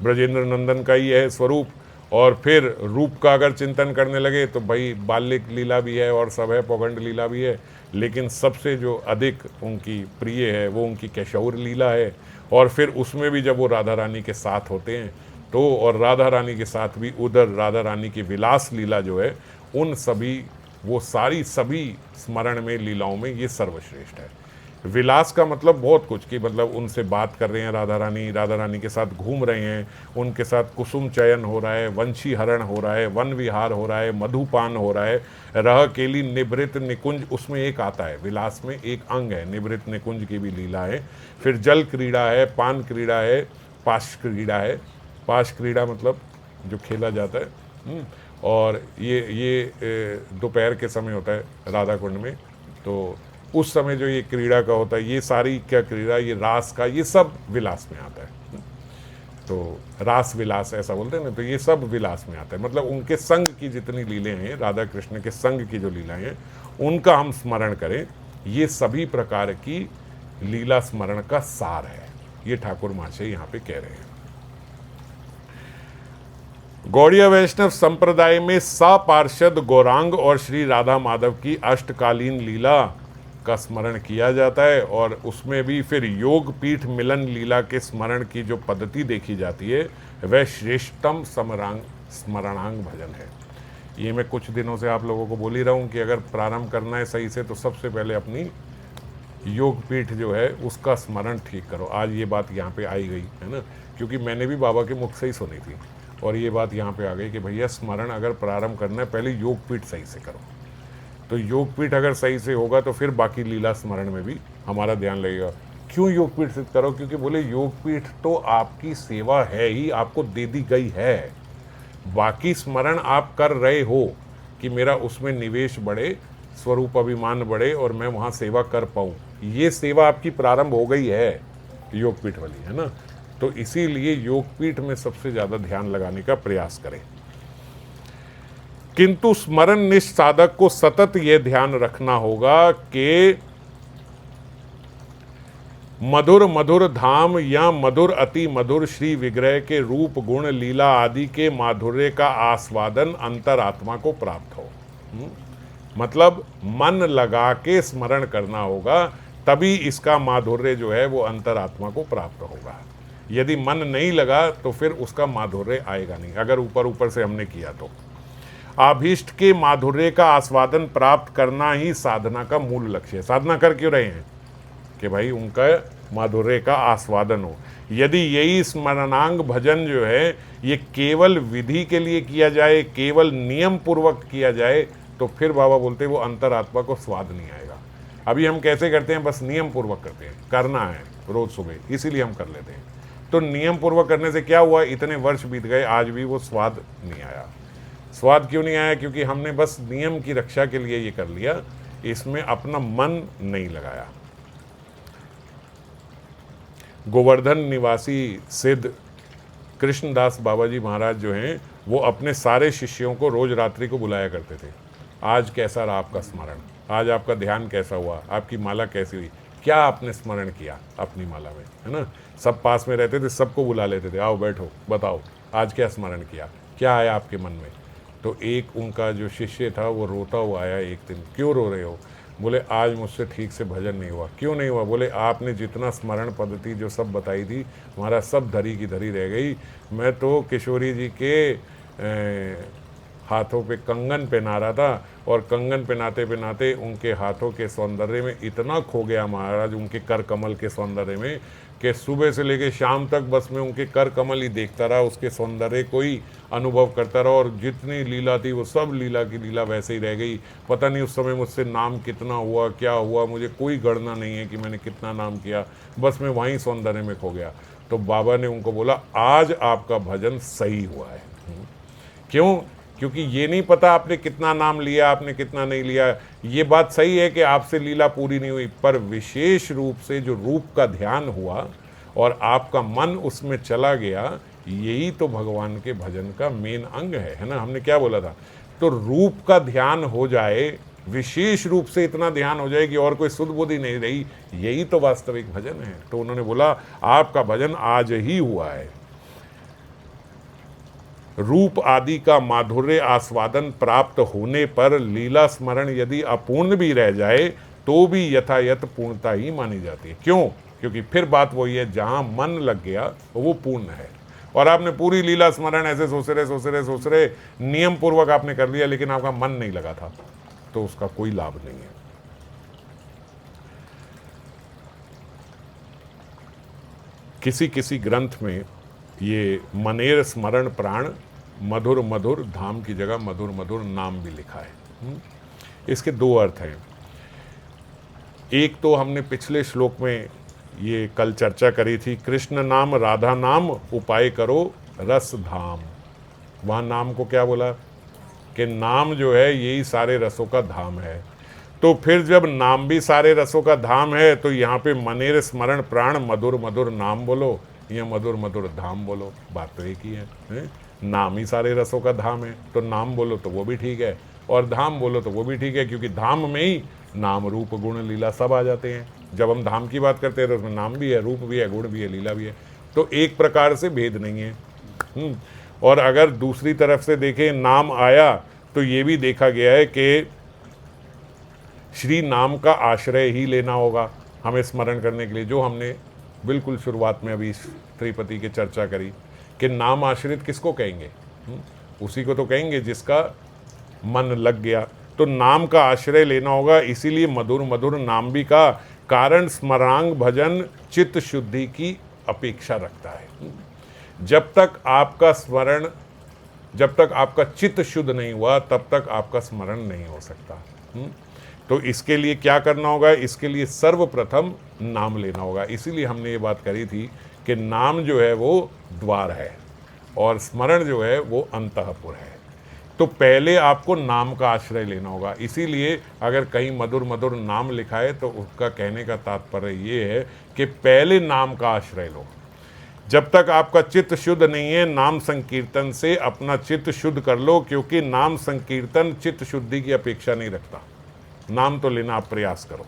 ब्रजेंद्र नंदन का ही है स्वरूप। और फिर रूप का अगर चिंतन करने लगे तो भाई बाल्य लीला भी है और सब है, पौगंड लीला भी है, लेकिन सबसे जो अधिक उनकी प्रिय है वो उनकी कैशौर लीला है। और फिर उसमें भी जब वो राधा रानी के साथ होते हैं तो, और राधा रानी के साथ भी उधर राधा रानी की विलास लीला जो है, उन सभी, वो सारी सभी स्मरण में, लीलाओं में ये सर्वश्रेष्ठ है। विलास का मतलब बहुत कुछ, कि मतलब उनसे बात कर रहे हैं राधा रानी के साथ घूम रहे हैं, उनके साथ कुसुम चयन हो रहा है, वंशी हरण हो रहा है, वन विहार हो रहा है, मधुपान हो रहा है, रह केली निभृत निकुंज, उसमें एक आता है, विलास में एक अंग है, निभृत निकुंज की भी लीला है। फिर जल क्रीड़ा है, पान क्रीड़ा है, पाश क्रीड़ा है। पाश क्रीड़ा मतलब जो खेला जाता है। और ये दोपहर के समय होता है राधा कुंड में, तो उस समय जो ये क्रीड़ा का होता है, ये सारी क्या क्रीड़ा, ये रास का, ये सब विलास में आता है। तो रास विलास ऐसा बोलते हैं ना, तो ये सब विलास में आता है। मतलब उनके संग की जितनी लीलें हैं, राधा कृष्ण के संग की जो लीलाएं हैं, उनका हम स्मरण करें, ये सभी प्रकार की लीला स्मरण का सार है। ये ठाकुर महाशय यहाँ पे कह रहे हैं। गौड़ीय वैष्णव संप्रदाय में सपार्षद गौरांग और श्री राधा माधव की अष्टकालीन लीला का स्मरण किया जाता है। और उसमें भी फिर योग पीठ मिलन लीला के स्मरण की जो पद्धति देखी जाती है, वह श्रेष्ठतम स्मरणांग भजन है। ये मैं कुछ दिनों से आप लोगों को बोल ही रहा हूँ कि अगर प्रारंभ करना है सही से तो सबसे पहले अपनी योग पीठ जो है उसका स्मरण ठीक करो। आज ये बात यहाँ पे आई गई है ना, क्योंकि मैंने भी बाबा के मुख से ही सुनी थी, और ये बात यहाँ पे आ गई कि भैया स्मरण अगर प्रारंभ करना है पहले योग पीठ सही से करो। तो योग पीठ अगर सही से होगा तो फिर बाकी लीला स्मरण में भी हमारा ध्यान लगेगा। क्यों योग पीठ सिद्ध करो? क्योंकि बोले योग पीठ तो आपकी सेवा है ही, आपको दे दी गई है। बाकी स्मरण आप कर रहे हो कि मेरा उसमें निवेश बढ़े, स्वरूप अभिमान बढ़े और मैं वहाँ सेवा कर पाऊँ, ये सेवा आपकी प्रारंभ हो गई है योग पीठ वाली, है ना। तो इसीलिए योग पीठ में सबसे ज़्यादा ध्यान लगाने का प्रयास करें। किंतु स्मरण निष्ठ साधक को सतत यह ध्यान रखना होगा कि मधुर मधुर धाम या मधुर अति मधुर श्री विग्रह के रूप, गुण, लीला आदि के माधुर्य का आस्वादन अंतरात्मा को प्राप्त हो। मतलब मन लगा के स्मरण करना होगा, तभी इसका माधुर्य जो है वो अंतरात्मा को प्राप्त होगा। यदि मन नहीं लगा तो फिर उसका माधुर्य आएगा नहीं, अगर ऊपर ऊपर से हमने किया तो। आभीष्ट के माधुर्य का आस्वादन प्राप्त करना ही साधना का मूल लक्ष्य है। साधना कर क्यों रहे हैं? कि भाई उनका माधुर्य का आस्वादन हो। यदि यही स्मरणांग भजन जो है ये केवल विधि के लिए किया जाए, केवल नियम पूर्वक किया जाए, तो फिर बाबा बोलते हैं वो अंतरात्मा को स्वाद नहीं आएगा। अभी हम कैसे करते हैं? बस नियम पूर्वक करते हैं, करना है रोज सुबह, इसीलिए हम कर लेते हैं। तो नियम पूर्वक करने से क्या हुआ? इतने वर्ष बीत गए, आज भी वो स्वाद नहीं आया। स्वाद क्यों नहीं आया? क्योंकि हमने बस नियम की रक्षा के लिए ये कर लिया, इसमें अपना मन नहीं लगाया। गोवर्धन निवासी सिद्ध कृष्णदास बाबा जी महाराज जो हैं, वो अपने सारे शिष्यों को रोज रात्रि को बुलाया करते थे आज कैसा रहा आपका स्मरण, आज आपका ध्यान कैसा हुआ, आपकी माला कैसी हुई, क्या आपने स्मरण किया अपनी माला में, है ना। सब पास में रहते थे, सबको बुला लेते थे, आओ बैठो बताओ आज क्या स्मरण किया, क्या आया आपके मन में। तो एक उनका जो शिष्य था वो रोता हुआ आया एक दिन, क्यों रो रहे हो, बोले आज मुझसे ठीक से भजन नहीं हुआ। क्यों नहीं हुआ, बोले आपने जितना स्मरण पद्धति जो सब बताई थी हमारा सब धरी की धरी रह गई। मैं तो किशोरी जी के हाथों पे कंगन पहना रहा था और कंगन पहनाते पहनाते उनके हाथों के सौंदर्य में इतना खो गया महाराज, उनके कर कमल के सौंदर्य में, कि सुबह से लेकर शाम तक बस मैं उनके कर कमल ही देखता रहा, उसके सौंदर्य को ही अनुभव करता रहा। और जितनी लीला थी वो सब लीला की लीला वैसे ही रह गई। पता नहीं उस समय मुझसे नाम कितना हुआ, क्या हुआ, मुझे कोई गणना नहीं है कि मैंने कितना नाम किया, बस मैं वहीं सौंदर्य में खो गया। तो बाबा ने उनको बोला आज आपका भजन सही हुआ है। क्यों, क्योंकि ये नहीं पता आपने कितना नाम लिया, आपने कितना नहीं लिया। ये बात सही है कि आपसे लीला पूरी नहीं हुई, पर विशेष रूप से जो रूप का ध्यान हुआ और आपका मन उसमें चला गया, यही तो भगवान के भजन का मेन अंग है ना। हमने क्या बोला था, तो रूप का ध्यान हो जाए, विशेष रूप से इतना ध्यान हो जाए कि और कोई सुध बुद्धि नहीं रही, यही तो वास्तविक भजन है। तो उन्होंने बोला आपका भजन आज ही हुआ है। रूप आदि का माधुर्य आस्वादन प्राप्त होने पर लीला स्मरण यदि अपूर्ण भी रह जाए तो भी यथायथ पूर्णता ही मानी जाती है। क्यों, क्योंकि फिर बात वही है, जहां मन लग गया वो पूर्ण है। और आपने पूरी लीला स्मरण ऐसे सोच रहे नियम पूर्वक आपने कर लिया, लेकिन आपका मन नहीं लगा था, तो उसका कोई लाभ नहीं है। किसी किसी ग्रंथ में ये मनेर स्मरण प्राण मधुर मधुर धाम की जगह मधुर मधुर नाम भी लिखा है। इसके दो अर्थ हैं। एक तो हमने पिछले श्लोक में ये कल चर्चा करी थी, कृष्ण नाम राधा नाम उपाय करो रस धाम। वहाँ नाम को क्या बोला कि नाम जो है यही सारे रसों का धाम है। तो फिर जब नाम भी सारे रसों का धाम है तो यहाँ पे मनेर स्मरण प्राण मधुर मधुर नाम बोलो या मधुर मधुर धाम बोलो, बात तो एक ही है? नाम ही सारे रसों का धाम है, तो नाम बोलो तो वो भी ठीक है और धाम बोलो तो वो भी ठीक है, क्योंकि धाम में ही नाम रूप गुण लीला सब आ जाते हैं। जब हम धाम की बात करते हैं तो उसमें नाम भी है, रूप भी है, गुण भी है, लीला भी है, तो एक प्रकार से भेद नहीं है। और अगर दूसरी तरफ से देखें, नाम आया तो ये भी देखा गया है कि श्री नाम का आश्रय ही लेना होगा हमें स्मरण करने के लिए, जो हमने बिल्कुल शुरुआत में अभी त्रिपति की चर्चा करी कि नाम आश्रित किसको कहेंगे, उसी को तो कहेंगे जिसका मन लग गया। तो नाम का आश्रय लेना होगा, इसीलिए मधुर मधुर नाम भी का कारण स्मरांग भजन चित्त शुद्धि की अपेक्षा रखता है। जब तक आपका स्मरण, जब तक आपका चित्त शुद्ध नहीं हुआ तब तक आपका स्मरण नहीं हो सकता। तो इसके लिए क्या करना होगा, इसके लिए सर्वप्रथम नाम लेना होगा। इसीलिए हमने ये बात करी थी कि नाम जो है वो द्वार है और स्मरण जो है वो अंतःपुर है। तो पहले आपको नाम का आश्रय लेना होगा। इसीलिए अगर कहीं मधुर मधुर नाम लिखा है तो उसका कहने का तात्पर्य ये है कि पहले नाम का आश्रय लो। जब तक आपका चित्त शुद्ध नहीं है, नाम संकीर्तन से अपना चित्त शुद्ध कर लो, क्योंकि नाम संकीर्तन चित्त शुद्धि की अपेक्षा नहीं रखता। नाम तो लेना आप प्रयास करो।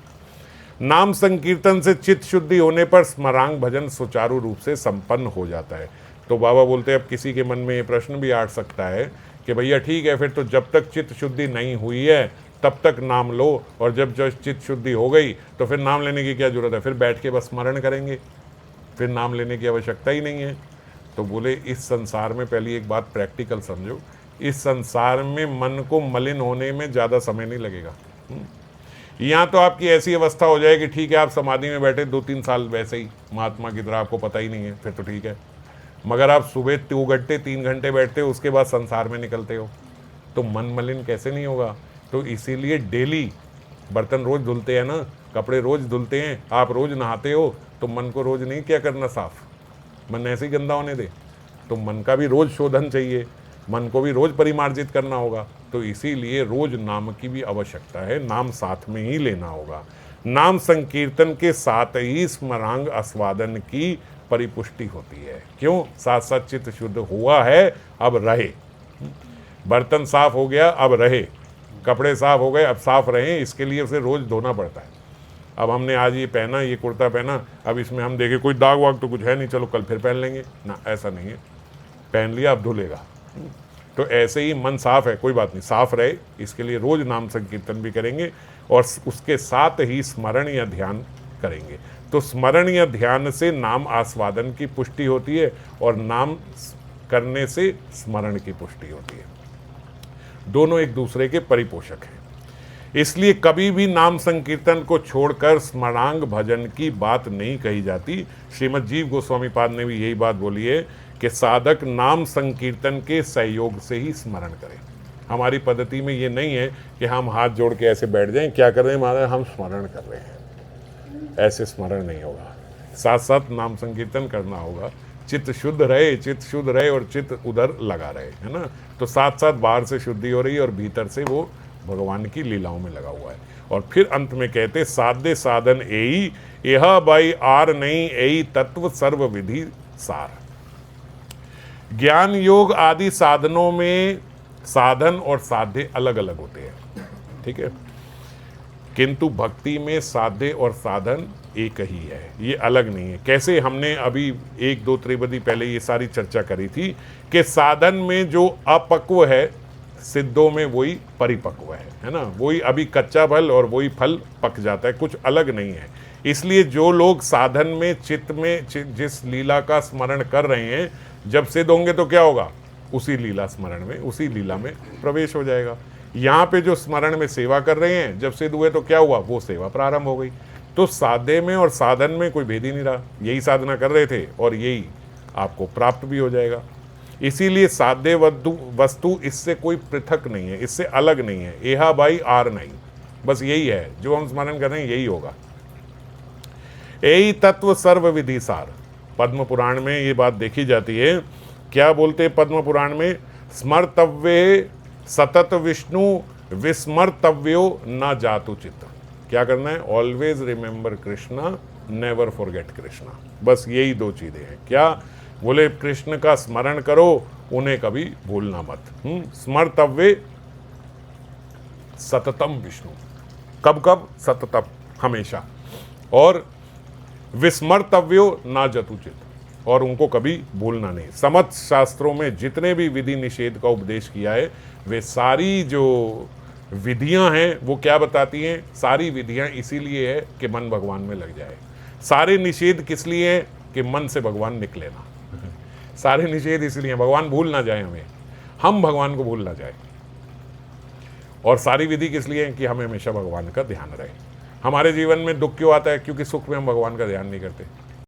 नाम संकीर्तन से चित्त शुद्धि होने पर स्मरांग भजन सुचारू रूप से संपन्न हो जाता है। तो बाबा बोलते हैं, अब किसी के मन में ये प्रश्न भी आ सकता है कि भैया ठीक है, फिर तो जब तक चित्त शुद्धि नहीं हुई है तब तक नाम लो, और जब चित्त शुद्धि हो गई तो फिर नाम लेने की क्या जरूरत है, फिर बैठ के बस स्मरण करेंगे, फिर नाम लेने की आवश्यकता ही नहीं है। तो बोले इस संसार में पहली एक बात प्रैक्टिकल समझो, इस संसार में मन को मलिन होने में ज़्यादा समय नहीं लगेगा। यहाँ तो आपकी ऐसी अवस्था हो जाएगी, ठीक है आप समाधि में बैठे 2-3 साल वैसे ही महात्मा की तरह, आपको पता ही नहीं है, फिर तो ठीक है। मगर आप सुबह 2 घंटे 3 घंटे बैठते हो, उसके बाद संसार में निकलते हो, तो मन मलिन कैसे नहीं होगा। तो इसीलिए डेली बर्तन रोज़ धुलते हैं ना, कपड़े रोज़ धुलते हैं, आप रोज़ नहाते हो, तो मन को रोज़ नहीं क्या करना साफ, मन ऐसे ही गंदा होने दे। तो मन का भी रोज़ शोधन चाहिए, मन को भी रोज़ परिमार्जित करना होगा। तो इसीलिए रोज़ नाम की भी आवश्यकता है, नाम साथ में ही लेना होगा। नाम संकीर्तन के साथ ही स्मरांग आस्वादन की परिपुष्टि होती है। क्यों, साथ साथ चित्त शुद्ध हुआ है, अब रहे, बर्तन साफ हो गया, अब रहे, कपड़े साफ हो गए, अब साफ रहें इसके लिए उसे रोज़ धोना पड़ता है। अब हमने आज ये पहना, ये कुर्ता पहना, अब इसमें हम देखें कोई दाग वाग तो कुछ है नहीं, चलो कल फिर पहन लेंगे ना, ऐसा नहीं है। पहन लिया अब धुलेगा। तो ऐसे ही मन साफ है, कोई बात नहीं, साफ रहे इसके लिए रोज नाम संकीर्तन भी करेंगे और उसके साथ ही स्मरण या ध्यान करेंगे। तो स्मरण या ध्यान से नाम आस्वादन की पुष्टि होती है और नाम करने से स्मरण की पुष्टि होती है। दोनों एक दूसरे के परिपोषक हैं। इसलिए कभी भी नाम संकीर्तन को छोड़कर स्मरांग भजन की बात नहीं कही जाती। श्रीमद जीव गोस्वामी पाद ने भी यही बात बोली है कि साधक नाम संकीर्तन के सहयोग से ही स्मरण करें। हमारी पद्धति में ये नहीं है कि हम हाथ जोड़ के ऐसे बैठ जाएं, क्या कर रहे हैं महाराज, हम स्मरण कर रहे हैं, ऐसे स्मरण नहीं होगा। साथ साथ नाम संकीर्तन करना होगा, चित्त शुद्ध रहे और चित्त उधर लगा रहे, है ना। तो साथ साथ बाहर से शुद्धि हो रही है और भीतर से वो भगवान की लीलाओं में लगा हुआ है। और फिर अंत में कहते साध्य साधन एई यह बाई आर नहीं एई तत्व सर्व विधि सार। ज्ञान योग आदि साधनों में साधन और साध्य अलग अलग होते हैं, ठीक है, किंतु भक्ति में साध्य और साधन एक ही है, ये अलग नहीं है। कैसे, हमने अभी 1-2 त्रिपदी पहले ये सारी चर्चा करी थी कि साधन में जो अपक्व है, सिद्धों में वही परिपक्व है ना। वही अभी कच्चा फल और वही फल पक जाता है, कुछ अलग नहीं है। इसलिए जो लोग साधन में चित्त में जिस लीला का स्मरण कर रहे हैं, जब सिद्ध होंगे तो क्या होगा, उसी लीला स्मरण में, उसी लीला में प्रवेश हो जाएगा। यहाँ पे जो स्मरण में सेवा कर रहे हैं, जब सिद्ध हुए तो क्या हुआ, वो सेवा प्रारंभ हो गई। तो साधे में और साधन में कोई भेद ही नहीं रहा, यही साधना कर रहे थे और यही आपको प्राप्त भी हो जाएगा। इसीलिए साध्य वस्तु इससे कोई पृथक नहीं है, इससे अलग नहीं है, एहा बाई आर नहीं, बस यही है जो हम स्मरण कर रहे हैं, यही होगा। यही तत्व सर्व विधि सार। पद्म पुराण में ये बात देखी जाती है, क्या बोलते हैं पद्म पुराण में, स्मर्तव्ये सतत विष्णु विस्मर्तव्यो न जातु चित्त। क्या करना है, always remember Krishna, never forget Krishna. बस यही 2 चीजें हैं। क्या बोले, कृष्ण का स्मरण करो, उन्हें कभी भूलना मत। स्मर्तव्ये सततम विष्णु, कब कब, सततम, हमेशा। और विस्मर्तव्यो ना जतुचित, और उनको कभी भूलना नहीं। समस्त शास्त्रों में जितने भी विधि निषेध का उपदेश किया है, वे सारी जो विधियां हैं वो क्या बताती हैं, सारी विधियां इसीलिए है कि मन भगवान में लग जाए। सारे निषेध किस लिए है, कि मन से भगवान निकले ना। सारे निषेध इसलिए, भगवान भूल ना जाए हमें, हम भगवान को भूल ना जाए। और सारी विधि किस लिए है, कि हमें हमेशा भगवान का ध्यान रहे। हमारे जीवन में दुख क्यों आता है, क्योंकि सुख में हम भगवान का ध्यान नहीं करते।